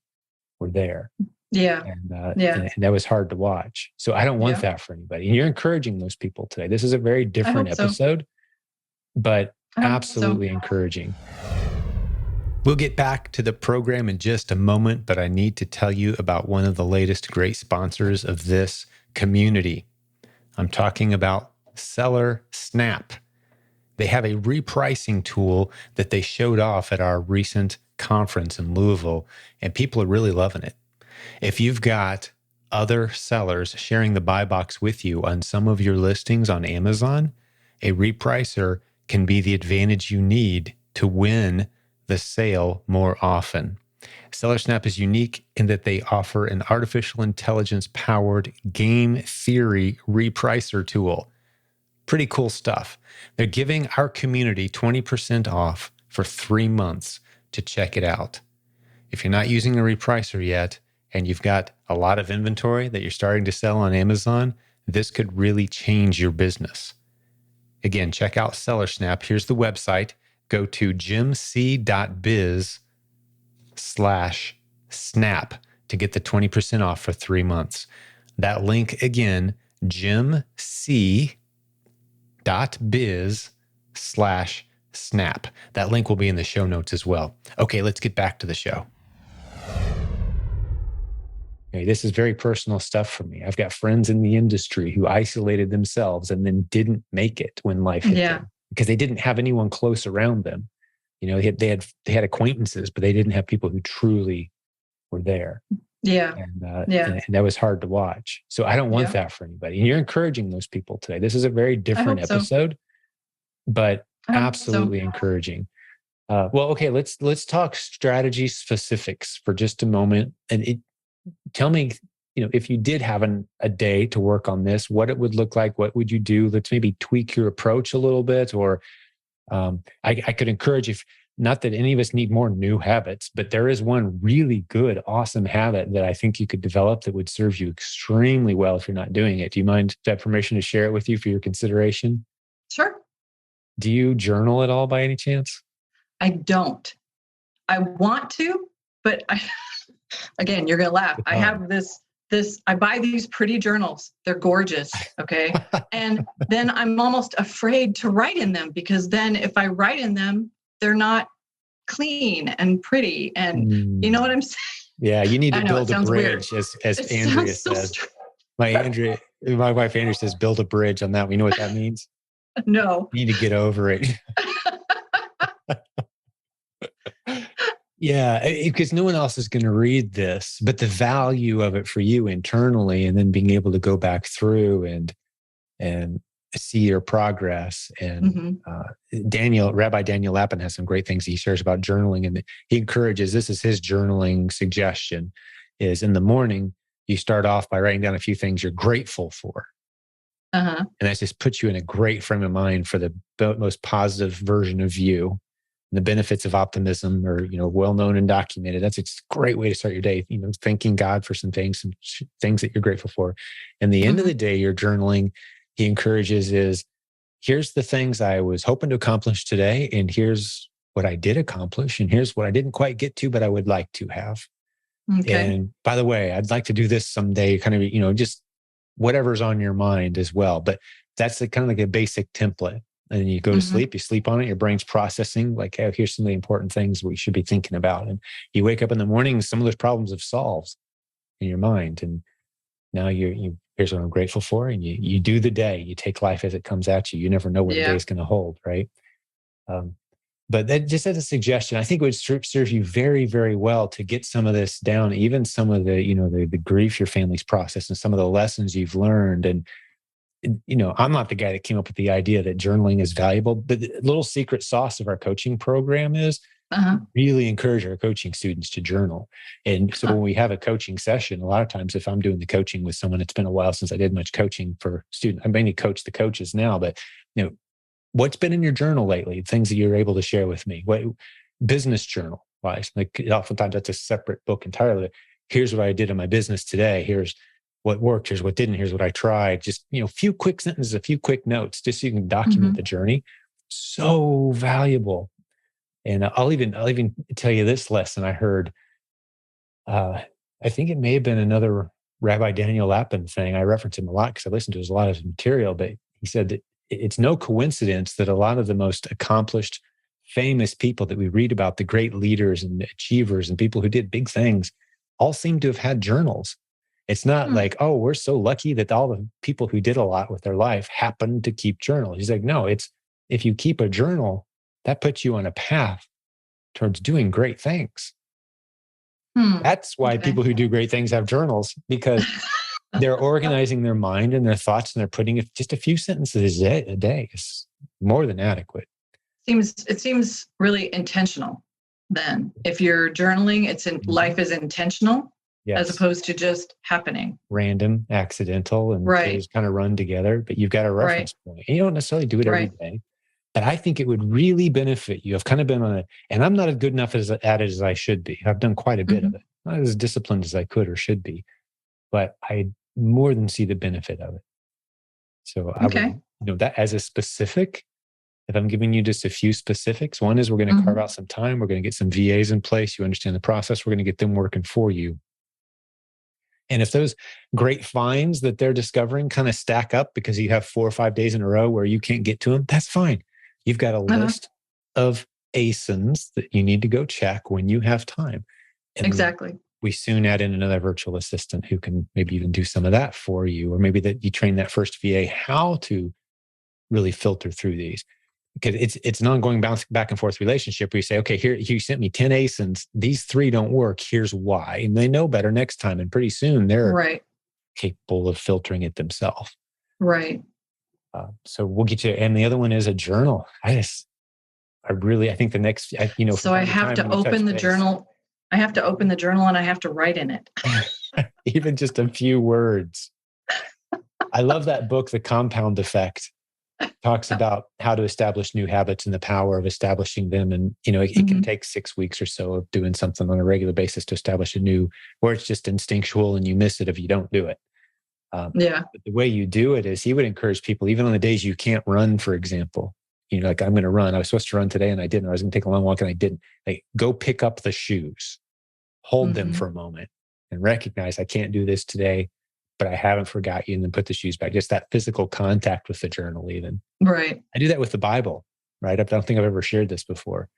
were there. Yeah. And that was hard to watch. So I don't want that for anybody. And you're encouraging those people today. This is a very different episode, but absolutely encouraging. We'll get back to the program in just a moment, but I need to tell you about one of the latest great sponsors of this community. I'm talking about Seller Snap. They have a repricing tool that they showed off at our recent conference in Louisville, and people are really loving it. If you've got other sellers sharing the buy box with you on some of your listings on Amazon, a repricer can be the advantage you need to win the sale more often. SellerSnap is unique in that they offer an artificial intelligence-powered game theory repricer tool. Pretty cool stuff. They're giving our community 20% off for 3 months to check it out. If you're not using a repricer yet, and you've got a lot of inventory that you're starting to sell on Amazon, this could really change your business. Again, check out SellerSnap. Here's the website. Go to jimc.biz/snap to get the 20% off for 3 months. That link again, jimc.biz/snap. That link will be in the show notes as well. Okay, let's get back to the show. This is very personal stuff for me. I've got friends in the industry who isolated themselves and then didn't make it when life hit them, because they didn't have anyone close around them. They had acquaintances, but they didn't have people who truly were there. Yeah. And that was hard to watch. So I don't want that for anybody. And you're encouraging those people today. This is a very different episode, but absolutely encouraging. Okay, let's talk strategy specifics for just a moment. And tell me if you did have a day to work on this, what it would look like, what would you do? Let's maybe tweak your approach a little bit. Or I could encourage, if not that any of us need more new habits, but there is one really good, awesome habit that I think you could develop that would serve you extremely well if you're not doing it. Do you mind, if I have permission to share it with you for your consideration? Sure. Do you journal at all by any chance? I don't. I want to, but again, you're going to laugh. I have I buy these pretty journals. They're gorgeous. Okay. And then I'm almost afraid to write in them, because then if I write in them, they're not clean and pretty. And you know what I'm saying? Yeah. You need to build a bridge, weird. as Andrea says. My wife Andrea says, build a bridge on that. We know what that means. No. You need to get over it. Yeah, because no one else is going to read this, but the value of it for you internally, and then being able to go back through and see your progress. And Rabbi Daniel Lapin has some great things he shares about journaling, and he encourages, this is his journaling suggestion, is in the morning, you start off by writing down a few things you're grateful for. And that just puts you in a great frame of mind for the most positive version of you. And the benefits of optimism are, well known and documented. That's a great way to start your day. Thanking God for some things that you're grateful for. And the end of the day, your journaling, he encourages, is here's the things I was hoping to accomplish today, and here's what I did accomplish, and here's what I didn't quite get to, but I would like to have. Okay. And by the way, I'd like to do this someday. Kind of, just whatever's on your mind as well. But that's kind of like a basic template. And you go to sleep, you sleep on it, your brain's processing, like, hey, here's some of the important things we should be thinking about. And you wake up in the morning, some of those problems have solved in your mind. And now here's what I'm grateful for. And you do the day, you take life as it comes at you. You never know what the day is going to hold, right? But that, just as a suggestion, I think it would serve you very, very well to get some of this down, even some of the grief your family's processed and some of the lessons you've learned. And I'm not the guy that came up with the idea that journaling is valuable, but the little secret sauce of our coaching program is really encourage our coaching students to journal. And so when we have a coaching session, a lot of times if I'm doing the coaching with someone, it's been a while since I did much coaching for students. I mainly coach the coaches now, but what's been in your journal lately? Things that you're able to share with me. What business journal wise? Like oftentimes that's a separate book entirely. Here's what I did in my business today. Here's what worked, here's what didn't, here's what I tried. Just, a few quick sentences, a few quick notes, just so you can document the journey. So valuable. And I'll even tell you this lesson I heard. I think it may have been another Rabbi Daniel Lapin thing. I reference him a lot because I listened to a lot of his material, but he said that it's no coincidence that a lot of the most accomplished, famous people that we read about, the great leaders and achievers and people who did big things, all seem to have had journals. It's not like, oh, we're so lucky that all the people who did a lot with their life happened to keep journals. He's like, no, it's if you keep a journal, that puts you on a path towards doing great things. That's why people who do great things have journals, because they're organizing their mind and their thoughts, and they're putting just a few sentences a day is more than adequate. It seems really intentional then. If you're journaling, life is intentional. Yes. As opposed to just happening. Random, accidental, and things kind of run together, but you've got a reference point. And you don't necessarily do it every day. But I think it would really benefit you. I've kind of been on it, and I'm not as good enough at it as I should be. I've done quite a bit of it. Not as disciplined as I could or should be, but I more than see the benefit of it. So I would, that as a specific, if I'm giving you just a few specifics, one is we're going to carve out some time. We're going to get some VAs in place. You understand the process. We're going to get them working for you. And if those great finds that they're discovering kind of stack up because you have 4 or 5 days in a row where you can't get to them, that's fine. You've got a list of ASINs that you need to go check when you have time. And exactly. We soon add in another virtual assistant who can maybe even do some of that for you, or maybe that you train that first VA how to really filter through these. Because it's an ongoing back and forth relationship where you say, okay, here you sent me 10 ASINs. These 3 don't work. Here's why. And they know better next time. And pretty soon they're capable of filtering it themselves. Right. So we'll get you. And the other one is a journal. I think the next, So I have to open the journal. I have to open the journal and I have to write in it. even just a few words. I love that book, The Compound Effect. Talks about how to establish new habits and the power of establishing them. And, it can take 6 weeks or so of doing something on a regular basis to establish a new, or it's just instinctual and you miss it if you don't do it. Yeah. But the way you do it is he would encourage people, even on the days you can't run, for example, like I'm going to run. I was supposed to run today and I didn't. I was going to take a long walk and I didn't. Like, go pick up the shoes, hold them for a moment and recognize I can't do this today, but I haven't forgot you, and then put the shoes back. Just that physical contact with the journal even. Right. I do that with the Bible, right? I don't think I've ever shared this before.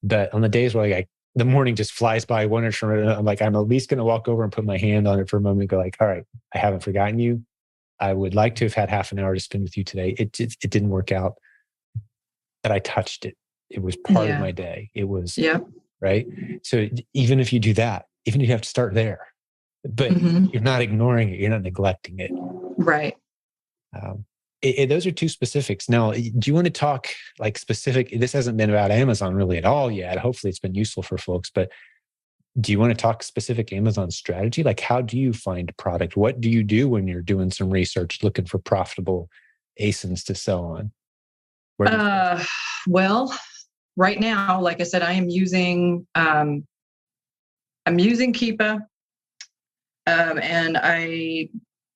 But on the days where the morning just flies by, one instrument, I'm like, I'm at least going to walk over and put my hand on it for a moment and go like, all right, I haven't forgotten you. I would like to have had half an hour to spend with you today. It didn't work out, but I touched it. It was part of my day. It was, right? So even if you do that, even if you have to start there, but you're not ignoring it, you're not neglecting it. Right. Those are two specifics. Now, do you want to talk like specific? This hasn't been about Amazon really at all yet. Hopefully it's been useful for folks, but do you want to talk specific Amazon strategy? Like, how do you find product? What do you do when you're doing some research, looking for profitable ASINs to sell on? Well, right now, like I said, I'm using Keepa, and I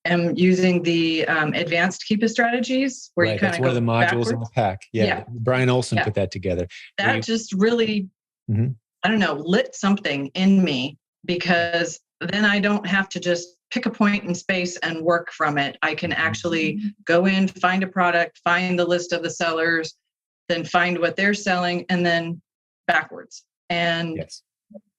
am using the advanced Keepa strategies where you kind that's of one go of the modules backwards. in the pack. Yeah. Brian Olson put that together. That just really, I don't know, lit something in me, because then I don't have to just pick a point in space and work from it. I can actually go in, find a product, find the list of the sellers, then find what they're selling, and then backwards. And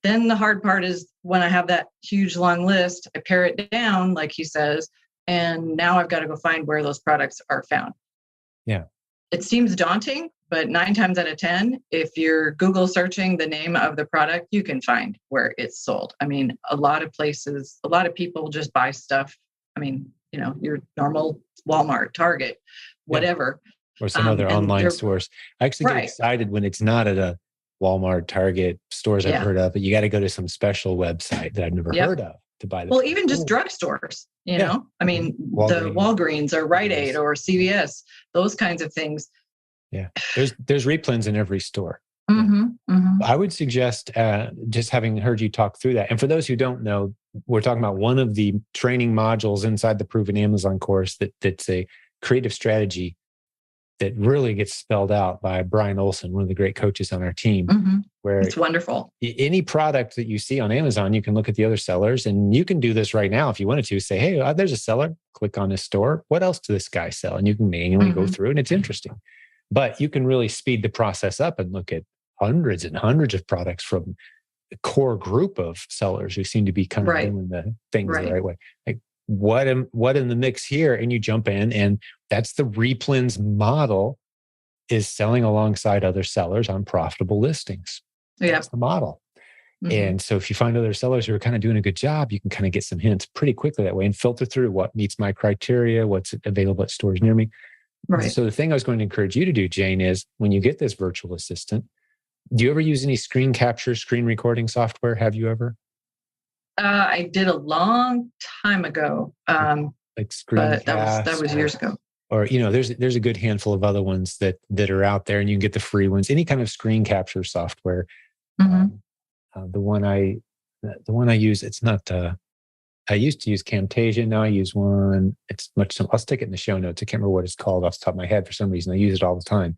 then the hard part is when I have that huge long list, I pare it down, like he says, and now I've got to go find where those products are found. Yeah. It seems daunting, but 9 times out of 10, if you're Google searching the name of the product, you can find where it's sold. I mean, a lot of places, a lot of people just buy stuff. I mean, your normal Walmart, Target, whatever. Or some other online source. I actually get excited when it's not at a Walmart, Target, stores I've heard of, but you got to go to some special website that I've never heard of to buy the product. Even just drugstores, I mean, the Walgreens or Rite Aid or CVS, those kinds of things. Yeah. There's replens in every store. I would suggest, just having heard you talk through that. And for those who don't know, we're talking about one of the training modules inside the Proven Amazon course that's a creative strategy that really gets spelled out by Brian Olson, one of the great coaches on our team, where it's wonderful. Any product that you see on Amazon, you can look at the other sellers, and you can do this right now if you wanted to. Say, hey, there's a seller, click on his store. What else does this guy sell? And you can manually go through, and it's interesting. But you can really speed the process up and look at hundreds and hundreds of products from a core group of sellers who seem to be kind of doing the things the right way. Like, what in the mix here? And you jump in, and that's the replens model, is selling alongside other sellers on profitable listings. That's the model. And so if you find other sellers who are kind of doing a good job, you can kind of get some hints pretty quickly that way and filter through what meets my criteria, what's available at stores near me. Right. So the thing I was going to encourage you to do, Jane, is when you get this virtual assistant, do you ever use any screen capture, screen recording software? Have you ever? I did a long time ago. Like Screencast, but that was years ago. Or, there's a good handful of other ones that are out there, and you can get the free ones. Any kind of screen capture software. The one I use, it's not. I used to use Camtasia. Now I use one. It's much simpler. I'll stick it in the show notes. I can't remember what it's called off the top of my head. For some reason, I use it all the time.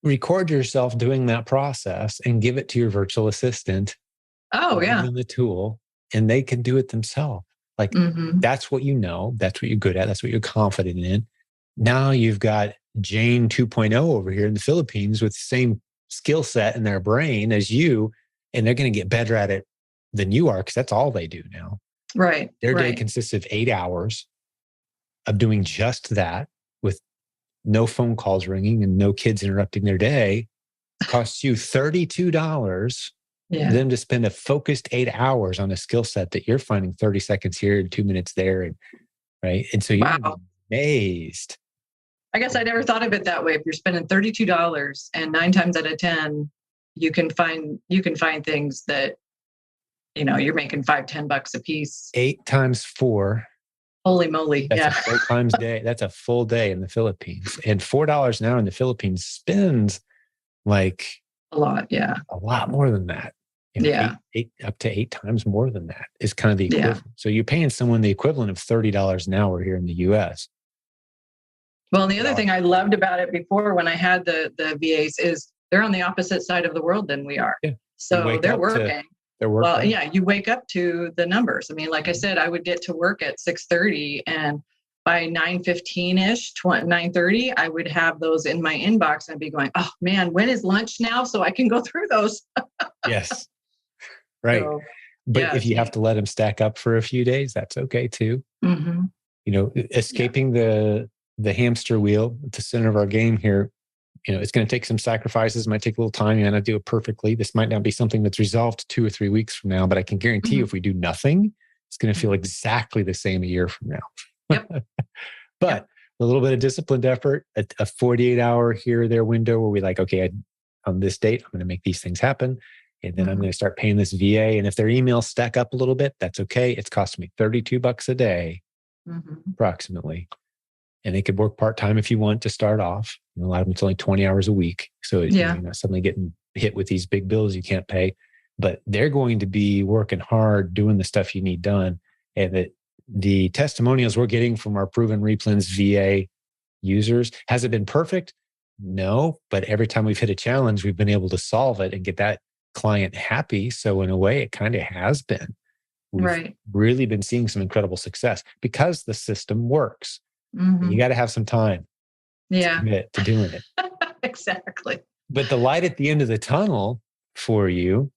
Record yourself doing that process and give it to your virtual assistant. Oh, yeah. Give them the tool, and they can do it themselves. Like, that's what you know. That's what you're good at. That's what you're confident in. Now you've got Jane 2.0 over here in the Philippines with the same skill set in their brain as you, and they're going to get better at it than you are, because that's all they do now. Right. Their day consists of 8 hours of doing just that, with no phone calls ringing and no kids interrupting their day. It costs you $32 for them to spend a focused 8 hours on a skill set that you're finding 30 seconds here and 2 minutes there. And right. And so you're amazed. I guess I never thought of it that way. If you're spending $32 and 9 times out of 10, you can find things that you're making $5-10 a piece. 8 times 4. Holy moly. That's yeah. a full times day. That's a full day in the Philippines. And $4 an hour in the Philippines spends like A lot. Yeah. a lot more than that. Yeah. Up to 8 times more than that is kind of the Yeah. equivalent. So you're paying someone the equivalent of $30 an hour here in the US. Well, the other thing I loved about it before when I had the VAs is they're on the opposite side of the world than we are. Yeah. So they're working. They're working. Well, yeah, you wake up to the numbers. I mean, like I said, I would get to work at 6:30 and by 9:15-ish, 9:30, I would have those in my inbox and I'd be going, oh man, when is lunch now? So I can go through those. Yes. Right. So, but if you have to let them stack up for a few days, that's okay too. Mm-hmm. Escaping the hamster wheel at the center of our game here, it's going to take some sacrifices. It might take a little time. You might not do it perfectly. This might not be something that's resolved 2 or 3 weeks from now, but I can guarantee you if we do nothing, it's going to feel exactly the same a year from now. Yep. But a little bit of disciplined effort, a 48-hour here or there window where we like, okay, on this date, I'm going to make these things happen. And then I'm going to start paying this VA. And if their emails stack up a little bit, that's okay. It's costing me $32 a day, approximately. And they could work part-time if you want to start off. A lot of them, it's only 20 hours a week. So you're not suddenly getting hit with these big bills you can't pay. But they're going to be working hard, doing the stuff you need done. And the testimonials we're getting from our proven replens VA users, has it been perfect? No. But every time we've hit a challenge, we've been able to solve it and get that client happy. So in a way, it kind of has been. We've really been seeing some incredible success because the system works. You got to have some time to commit to doing it. Exactly. But the light at the end of the tunnel for you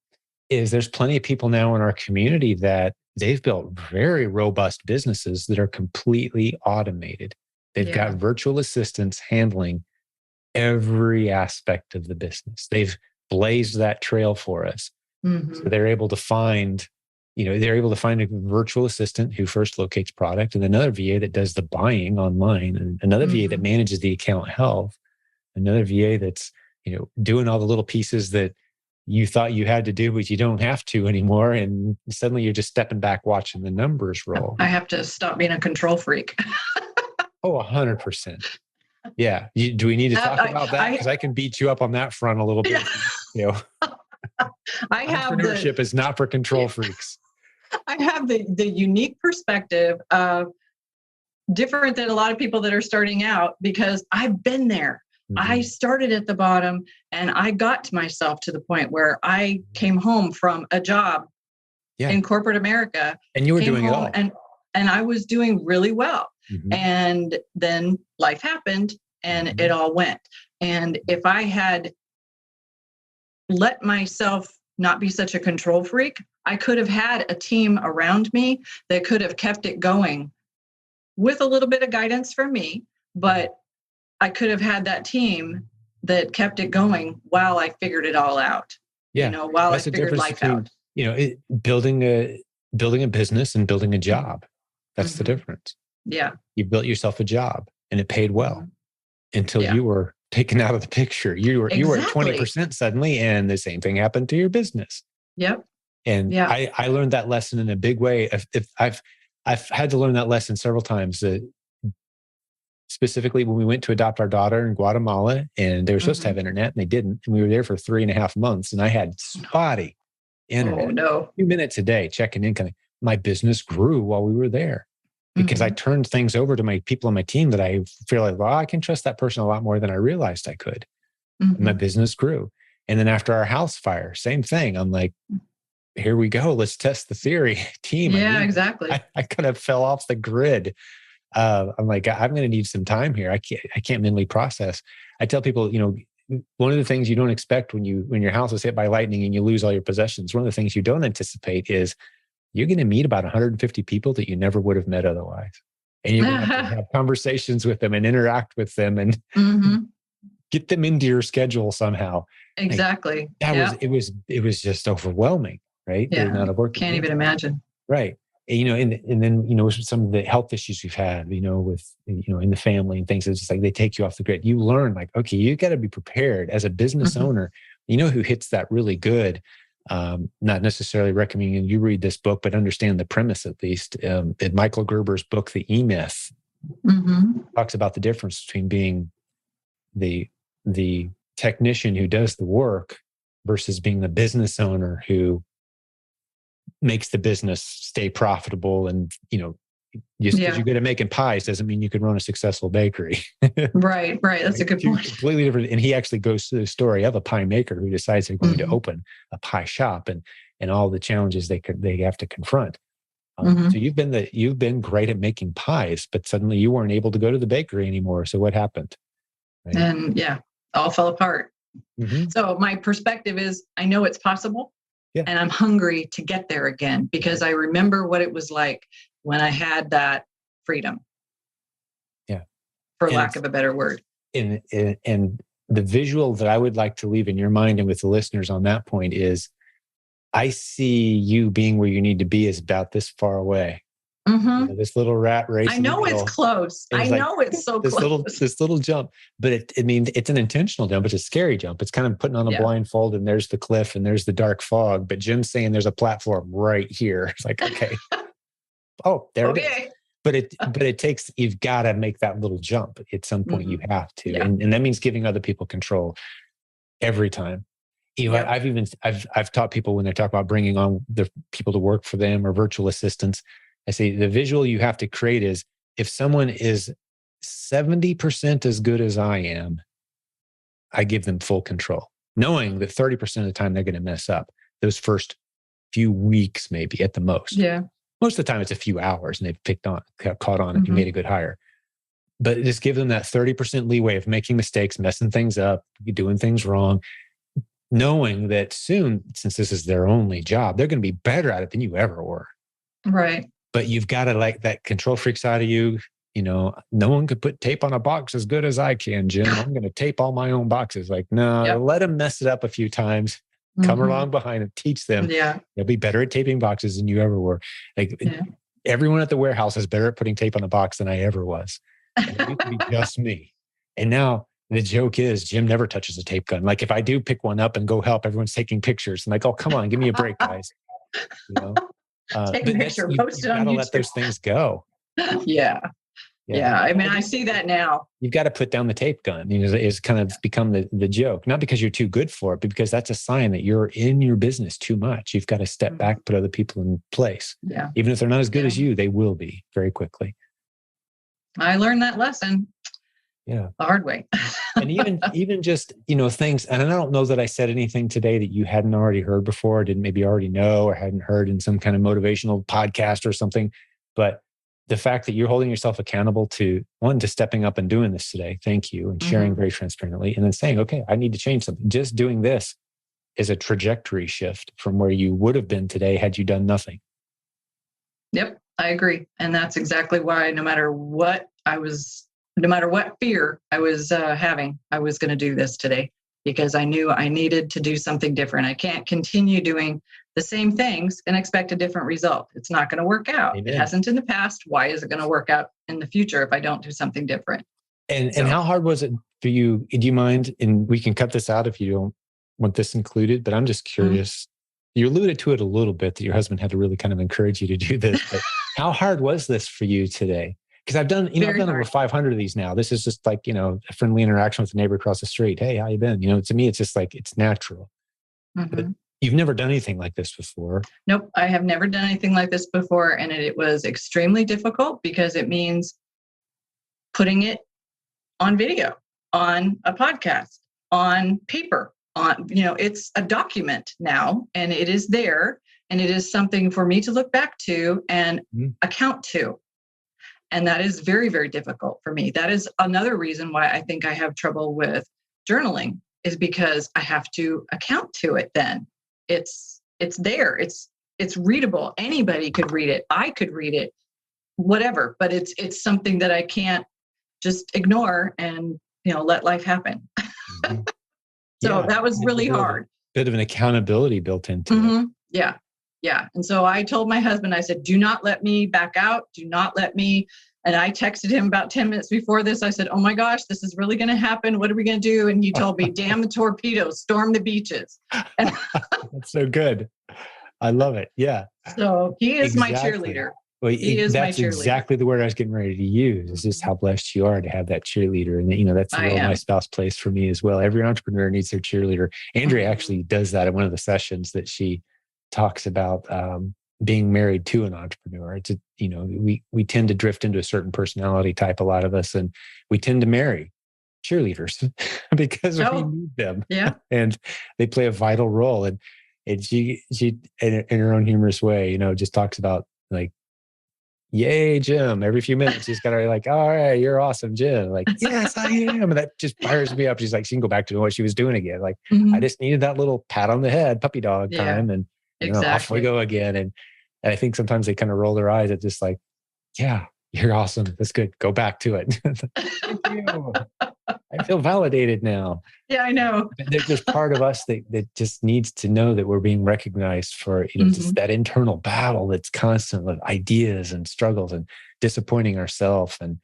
is there's plenty of people now in our community that they've built very robust businesses that are completely automated. They've got virtual assistants handling every aspect of the business. They've blazed that trail for us. So they're able to find a virtual assistant who first locates product, and another VA that does the buying online, and another VA that manages the account health, another VA that's, doing all the little pieces that you thought you had to do, but you don't have to anymore. And suddenly you're just stepping back, watching the numbers roll. I have to stop being a control freak. Oh, 100%. Yeah. Do we need to talk about that? Because I can beat you up on that front a little bit. Entrepreneurship is not for control freaks. I have the unique perspective of different than a lot of people that are starting out because I've been there. I started at the bottom and I got myself to the point where I came home from a job in corporate America. And you were doing it all. And I was doing really well. And then life happened and it all went. And if I had let myself not be such a control freak, I could have had a team around me that could have kept it going with a little bit of guidance from me, but I could have had that team that kept it going while I figured it all out. While I figured life out. Building a business and building a job. That's the difference. Yeah. You built yourself a job and it paid well until you were taken out of the picture. You were at 20% suddenly, and the same thing happened to your business. Yep. And I learned that lesson in a big way. I've had to learn that lesson several times. Specifically, when we went to adopt our daughter in Guatemala, and they were supposed to have internet, and they didn't. And we were there for 3.5 months, and I had spotty internet. Oh no! A few minutes a day checking income. My business grew while we were there because I turned things over to my people on my team that I feel like, well, I can trust that person a lot more than I realized I could. And my business grew. And then after our house fire, same thing. I'm like, here we go. Let's test the theory. Team. Yeah, exactly. I kind of fell off the grid. I'm like, I'm going to need some time here. I can't mentally process. I tell people, one of the things you don't expect when your house is hit by lightning and you lose all your possessions, one of the things you don't anticipate is you're going to meet about 150 people that you never would have met otherwise. And you're going to have conversations with them and interact with them and get them into your schedule somehow. Exactly. It was just overwhelming, right? Yeah. Can't even imagine. Right. And then, with some of the health issues we've had, with, in the family and things, it's just like they take you off the grid. You learn like, okay, you got to be prepared as a business owner. Who hits that really good? Not necessarily recommending you read this book, but understand the premise at least. In Michael Gerber's book, The E-Myth, talks about the difference between being the technician who does the work versus being the business owner who makes the business stay profitable. And, just because you're good at making pies doesn't mean you can run a successful bakery. Right. That's a good point. Completely different. And he actually goes through the story of a pie maker who decides they're going to open a pie shop and all the challenges they have to confront. So you've been great at making pies, but suddenly you weren't able to go to the bakery anymore. So what happened? Right? And all fell apart. So my perspective is, I know it's possible, and I'm hungry to get there again because I remember what it was like when I had that freedom. Yeah. For lack of a better word. And the visual that I would like to leave in your mind and with the listeners on that point is, I see you being where you need to be is about this far away. This little rat race. I know it's close. I know it's so close. This little jump, but it's an intentional jump. It's a scary jump. It's kind of putting on a blindfold, and there's the cliff, and there's the dark fog. But Jim's saying there's a platform right here. It's like, okay, there it is. But it takes. You've got to make that little jump at some point. You have to, and that means giving other people control every time. I've taught people when they talk about bringing on the people to work for them or virtual assistants. I say the visual you have to create is, if someone is 70% as good as I am, I give them full control, knowing that 30% of the time they're going to mess up those first few weeks, maybe at the most. Yeah. Most of the time it's a few hours and they've caught on if you made a good hire. But just give them that 30% leeway of making mistakes, messing things up, doing things wrong, knowing that soon, since this is their only job, they're going to be better at it than you ever were. Right. But you've got to, like, that control freak side of you. No one could put tape on a box as good as I can, Jim. I'm going to tape all my own boxes. Like, no, let them mess it up a few times. Come along behind them, teach them. Yeah. They'll be better at taping boxes than you ever were. Like, everyone at the warehouse is better at putting tape on a box than I ever was. And it used to be just me. And now the joke is Jim never touches a tape gun. Like, if I do pick one up and go help, everyone's taking pictures. I'm like, oh, come on, give me a break, guys. Take a picture, post it on YouTube. You've got to let those things go. Yeah. I mean, I see that now. You've got to put down the tape gun. It's kind of become the joke, not because you're too good for it, but because that's a sign that you're in your business too much. You've got to step back, put other people in place. Yeah. Even if they're not as good as you, they will be very quickly. I learned that lesson. Yeah. The hard way. And even just, things, and I don't know that I said anything today that you hadn't already heard before, didn't maybe already know, or hadn't heard in some kind of motivational podcast or something. But the fact that you're holding yourself accountable to stepping up and doing this today, thank you, and sharing very transparently, and then saying, okay, I need to change something. Just doing this is a trajectory shift from where you would have been today had you done nothing. Yep, I agree. And that's exactly why no matter what fear I was having, I was going to do this today, because I knew I needed to do something different. I can't continue doing the same things and expect a different result. It's not going to work out. Amen. It hasn't in the past. Why is it going to work out in the future if I don't do something different? And how hard was it for you? Do you mind? And we can cut this out if you don't want this included, but I'm just curious. You alluded to it a little bit that your husband had to really kind of encourage you to do this, but how hard was this for you today? Because I've done over 500 of these now. This is just like, a friendly interaction with a neighbor across the street. Hey, how you been? To me, it's just like, it's natural. But you've never done anything like this before. Nope. I have never done anything like this before. And it was extremely difficult because it means putting it on video, on a podcast, on paper, it's a document now, and it is there, and it is something for me to look back to and account to. And that is very, very difficult for me. That is another reason why I think I have trouble with journaling, is because I have to account to it then. It's there. It's readable. Anybody could read it. I could read it, whatever. But it's something that I can't just ignore and, let life happen. So that was really hard. Bit of an accountability built into it. Yeah. And so I told my husband, I said, do not let me back out. Do not let me And I texted him about 10 minutes before this. I said, oh my gosh, this is really going to happen. What are we going to do? And he told me, damn the torpedoes, storm the beaches. And That's so good. I love it. Yeah. so he is my Exactly. cheerleader. Well, He is my that's cheerleader. exactly the word I was getting ready to use. Is just how blessed you are to have that cheerleader. And, that's the role my spouse plays for me as well. Every entrepreneur needs their cheerleader. Andrea actually does that in one of the sessions that she talks about being married to an entrepreneur. It's, we tend to drift into a certain personality type, a lot of us, and we tend to marry cheerleaders because we need them. Yeah. And they play a vital role. And she in her own humorous way, just talks about like, yay, Jim. Every few minutes, she's got to like, all right, you're awesome, Jim. Like, yes, I am. And that just fires me up. She's like, she can go back to what she was doing again. Like, I just needed that little pat on the head, puppy dog time. And off we go again. And I think sometimes they kind of roll their eyes at just like, yeah, you're awesome. That's good. Go back to it. Thank you. I feel validated now. Yeah, I know. There's part of us that just needs to know that we're being recognized for, just that internal battle that's constant with ideas and struggles and disappointing ourselves. And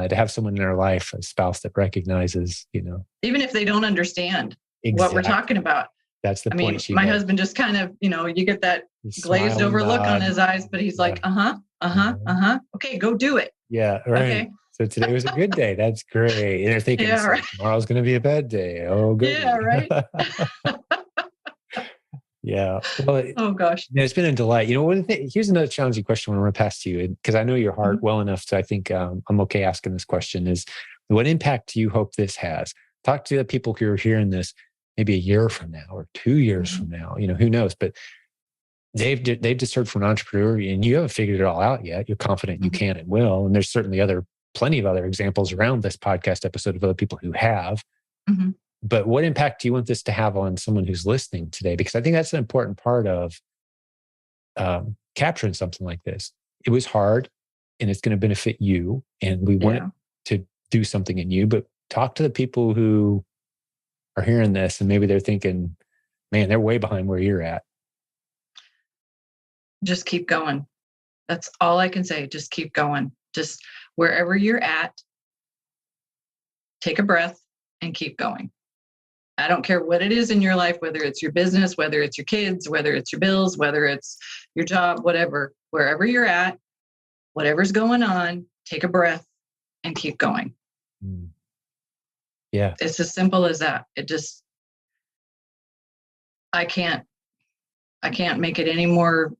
to have someone in our life, a spouse that recognizes, even if they don't understand what we're talking about. That's the point. I mean, my husband just kind of, you get that glazed over look on his eyes, but he's like, okay, go do it. Yeah, right. Okay. So today was a good day. That's great. And they're thinking, tomorrow's going to be a bad day. Oh, good. Yeah, right. Yeah. Well, oh gosh. It's been a delight. Here's another challenging question I want to run past to you, because I know your heart well enough. So I think I'm okay asking this question is, what impact do you hope this has? Talk to the people who are hearing this maybe a year from now or 2 years from now, who knows, but they've just heard from an entrepreneur and you haven't figured it all out yet. You're confident you can and will. And there's certainly plenty of other examples around this podcast episode of other people who have. But what impact do you want this to have on someone who's listening today? Because I think that's an important part of capturing something like this. It was hard and it's going to benefit you. And we want it to do something in you, but talk to the people who are hearing this and maybe they're thinking, man, they're way behind where you're at. Just keep going. That's all I can say. Just keep going. Just wherever you're at, take a breath and keep going. I don't care what it is in your life, whether it's your business, whether it's your kids, whether it's your bills, whether it's your job, whatever, wherever you're at, whatever's going on, take a breath and keep going. Yeah. It's as simple as that. I can't make it any more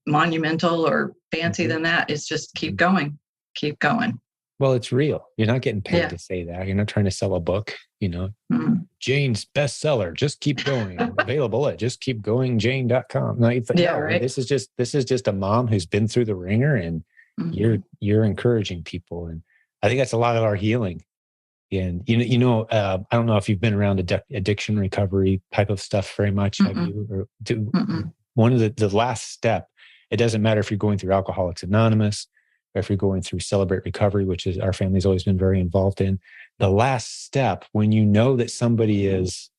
monumental or fancy than that. It's just keep going. Keep going. Well, it's real. You're not getting paid to say that. You're not trying to sell a book, Jane's bestseller. Just keep going. Available at justkeepgoingjane.com. No, right. This is just a mom who's been through the ringer, and you're encouraging people. And I think that's a lot of our healing. And I don't know if you've been around addiction recovery type of stuff very much. Have you? One of the last step. It doesn't matter if you're going through Alcoholics Anonymous, or if you're going through Celebrate Recovery, which is our family's always been very involved in. The last step, when you know that somebody is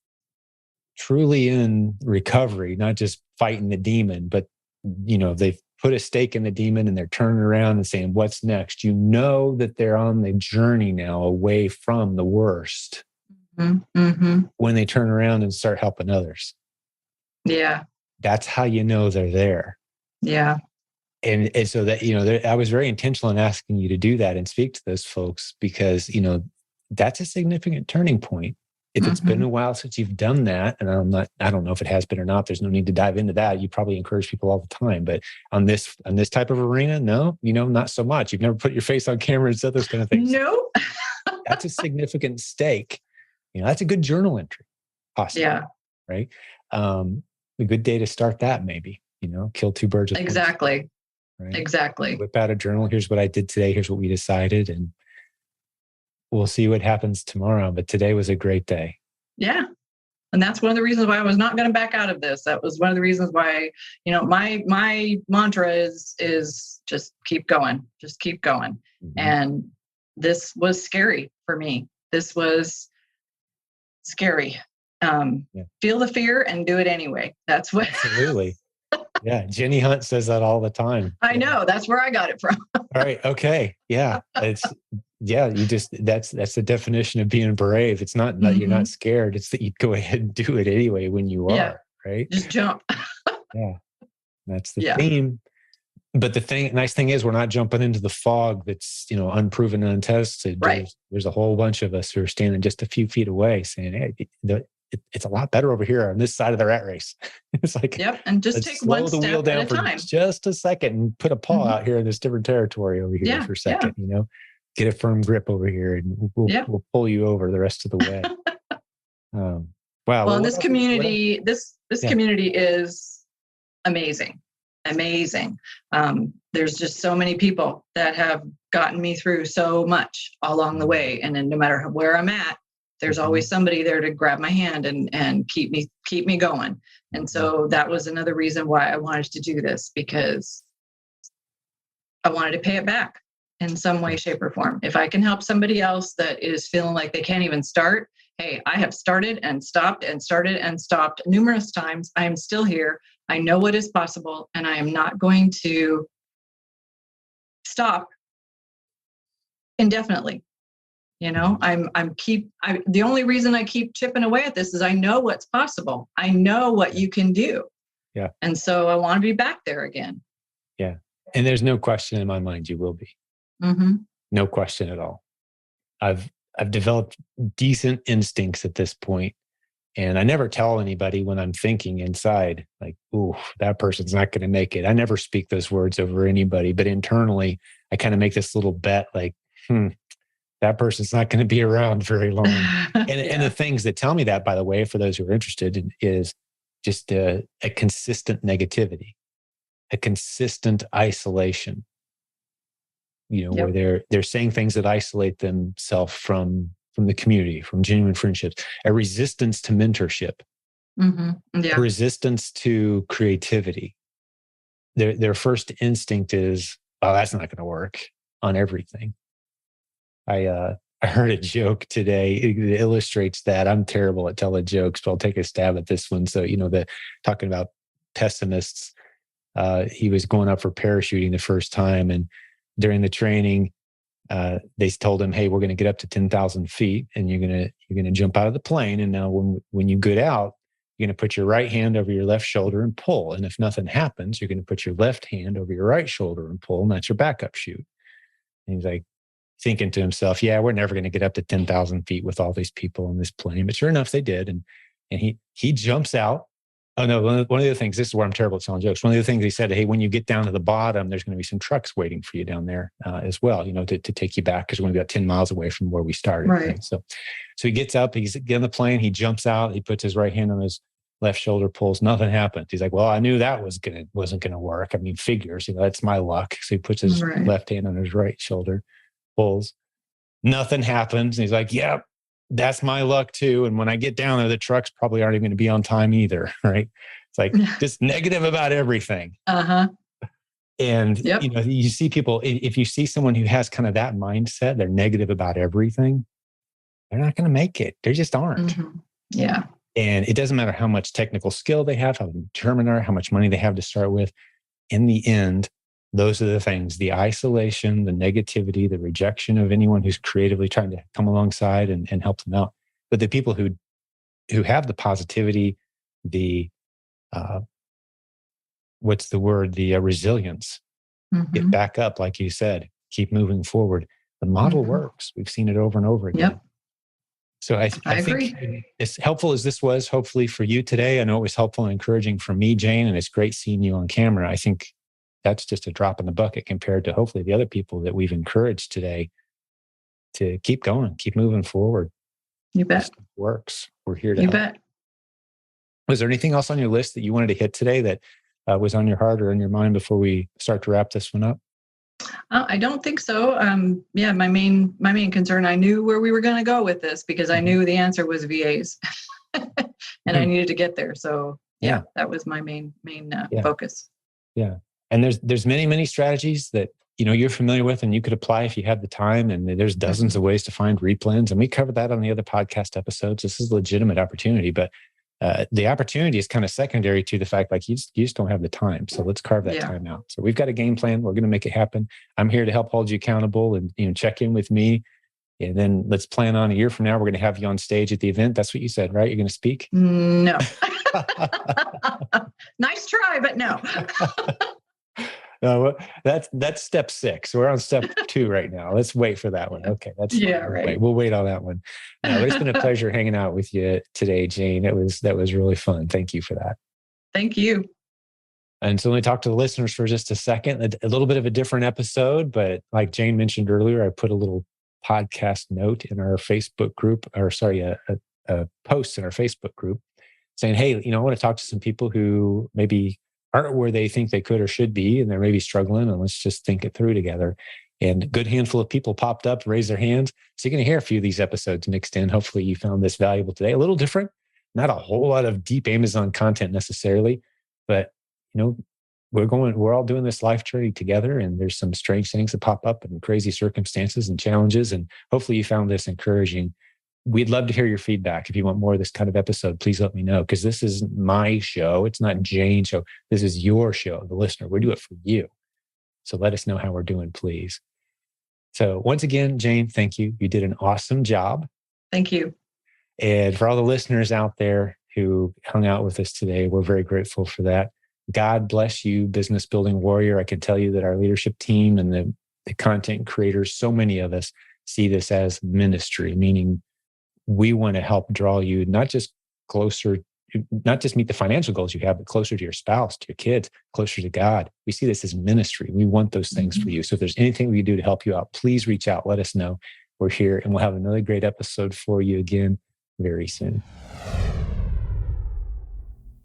truly in recovery, not just fighting the demon, but they've put a stake in the demon and they're turning around and saying, what's next? You know that they're on the journey now away from the worst when they turn around and start helping others. Yeah. That's how you know they're there. Yeah. And so that, I was very intentional in asking you to do that and speak to those folks because, that's a significant turning point. If it's been a while since you've done that, and I don't know if it has been or not, there's no need to dive into that. You probably encourage people all the time, but on this type of arena, no, not so much. You've never put your face on camera and said those kind of things. No. That's a significant stake. That's a good journal entry. Possibly. Yeah. Right. A good day to start that maybe, kill two birds with one stone. Exactly. Right? Exactly. Whip out a journal. Here's what I did today. Here's what we decided. And we'll see what happens tomorrow. But today was a great day. Yeah. And that's one of the reasons why I was not going to back out of this. That was one of the reasons why, my mantra is just keep going, just keep going. And this was scary for me. This was scary. Feel the fear and do it anyway. That's what. Absolutely. Yeah. Jenny Hunt says that all the time. I know. That's where I got it from. All right. Okay. Yeah. That's the definition of being brave. It's not that you're not scared. It's that you go ahead and do it anyway when you Yeah. are, right? Just jump. Yeah. That's the Yeah. theme. But nice thing is we're not jumping into the fog that's, unproven and untested. Right. There's a whole bunch of us who are standing just a few feet away saying, hey, it's a lot better over here on this side of the rat race. It's like, yep. And just take one slow the wheel step down at a for time. just a second and put a paw out here in this different territory over here for a second, get a firm grip over here and we'll pull you over the rest of the way. Wow. Well, this community, this community is amazing. There's just so many people that have gotten me through so much along the way. And then no matter where I'm at, there's always somebody there to grab my hand and keep me going. And so that was another reason why I wanted to do this, because I wanted to pay it back in some way, shape, or form. If I can help somebody else that is feeling like they can't even start, hey, I have started and stopped and started and stopped numerous times. I am still here. I know what is possible, and I am not going to stop indefinitely. The only reason I keep chipping away at this is I know what's possible. I know what you can do. Yeah. And so I want to be back there again. Yeah. And there's no question in my mind you will be. Mm-hmm. No question at all. I've developed decent instincts at this point, and I never tell anybody when I'm thinking inside, like, ooh, that person's not going to make it. I never speak those words over anybody, but internally, I kind of make this little bet like, that person's not going to be around very long. And the things that tell me that, by the way, for those who are interested, is just a consistent negativity, a consistent isolation. Where they're saying things that isolate themselves from the community, from genuine friendships, a resistance to mentorship, a resistance to creativity. Their first instinct is, oh, that's not going to work on everything. I heard a joke today. It illustrates that. I'm terrible at telling jokes, but I'll take a stab at this one. So, talking about pessimists, he was going up for parachuting the first time, and during the training, they told him, "Hey, we're going to get up to 10,000 feet, and you're going to jump out of the plane. And now, when you get out, you're going to put your right hand over your left shoulder and pull. And if nothing happens, you're going to put your left hand over your right shoulder and pull, and that's your backup chute." And he's like, thinking to himself, yeah, we're never going to get up to 10,000 feet with all these people on this plane. But sure enough, they did. And he jumps out. Oh no, one of the things, this is where I'm terrible at telling jokes. One of the things he said, hey, when you get down to the bottom, there's going to be some trucks waiting for you down there as well, to take you back, because we're going to be about 10 miles away from where we started. Right. So he gets up, he's on the plane, he jumps out, he puts his right hand on his left shoulder, pulls, nothing happened. He's like, well, I knew that wasn't going to work. I mean, figures, that's my luck. So he puts his left hand on his right shoulder, pulls. Nothing happens. And he's like, yep, that's my luck too. And when I get down there, the trucks probably aren't even going to be on time either. Right. It's like just negative about everything. And, you see people, if you see someone who has kind of that mindset, they're negative about everything, they're not going to make it. They just aren't. Yeah. And it doesn't matter how much technical skill they have, how determined they are, how much money they have to start with. In the end, those are the things: the isolation, the negativity, the rejection of anyone who's creatively trying to come alongside and help them out. But the people who have the positivity, the resilience, get back up, like you said, keep moving forward. The model works. We've seen it over and over again. Yep. So I agree. think as helpful as this was, hopefully for you today, I know it was helpful and encouraging for me, Jane, and it's great seeing you on camera. I think that's just a drop in the bucket compared to hopefully the other people that we've encouraged today to keep going, keep moving forward. You bet. It works. We're here to You help. bet. Was there anything else on your list that you wanted to hit today that was on your heart or in your mind before we start to wrap this one up? I don't think so. My main concern, I knew where we were going to go with this, because I knew the answer was VAs and I needed to get there. So that was my main focus. Yeah. And there's many, many strategies that, you're familiar with and you could apply if you have the time. And there's dozens of ways to find replens. And we covered that on the other podcast episodes. This is a legitimate opportunity, but the opportunity is kind of secondary to the fact like you just don't have the time. So let's carve that time out. So we've got a game plan. We're going to make it happen. I'm here to help hold you accountable and check in with me. And then let's plan on a year from now, we're going to have you on stage at the event. That's what you said, right? You're going to speak? No. Nice try, but no. No, that's step 6. We're on step 2 right now. Let's wait for that one. Okay, that's right. We'll wait on that one. No, but it's been a pleasure hanging out with you today, Jane. That was really fun. Thank you for that. Thank you. And so let me talk to the listeners for just a second. A little bit of a different episode, but like Jane mentioned earlier, I put a little podcast note in our Facebook group, or sorry, a post in our Facebook group saying, hey, I want to talk to some people who maybe aren't where they think they could or should be, and they're maybe struggling, and let's just think it through together. And a good handful of people popped up, raised their hands. So you're going to hear a few of these episodes mixed in. Hopefully you found this valuable today. A little different, not a whole lot of deep Amazon content necessarily, but we're all doing this life journey together, and there's some strange things that pop up and crazy circumstances and challenges. And hopefully you found this encouraging. We'd love to hear your feedback. If you want more of this kind of episode, please let me know, because this is my show. It's not Jane's show. This is your show, the listener. We do it for you. So let us know how we're doing, please. So once again, Jane, thank you. You did an awesome job. Thank you. And for all the listeners out there who hung out with us today, we're very grateful for that. God bless you, business building warrior. I can tell you that our leadership team and the content creators, so many of us see this as ministry, meaning we want to help draw you not just closer, not just meet the financial goals you have, but closer to your spouse, to your kids, closer to God. We see this as ministry. We want those things for you. So if there's anything we can do to help you out, please reach out. Let us know. We're here, and we'll have another great episode for you again very soon.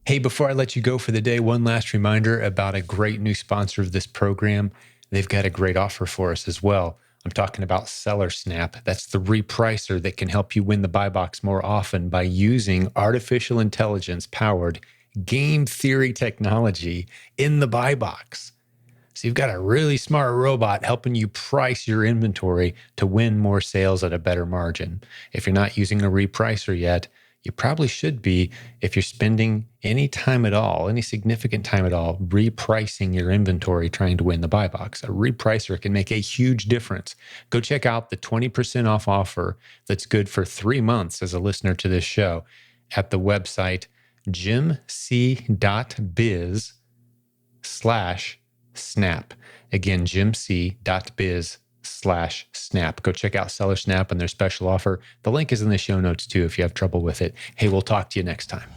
Hey, before I let you go for the day, one last reminder about a great new sponsor of this program. They've got a great offer for us as well. I'm talking about Seller Snap. That's the repricer that can help you win the buy box more often by using artificial intelligence powered game theory technology in the buy box. So you've got a really smart robot helping you price your inventory to win more sales at a better margin. If you're not using a repricer yet, you probably should be if you're spending any time at all, any significant time at all, repricing your inventory trying to win the buy box. A repricer can make a huge difference. Go check out the 20% off offer that's good for 3 months as a listener to this show at the website jimc.biz/snap. Again, jimc.biz/snap. Go check out Seller Snap and their special offer. The link is in the show notes too if you have trouble with it. Hey, we'll talk to you next time.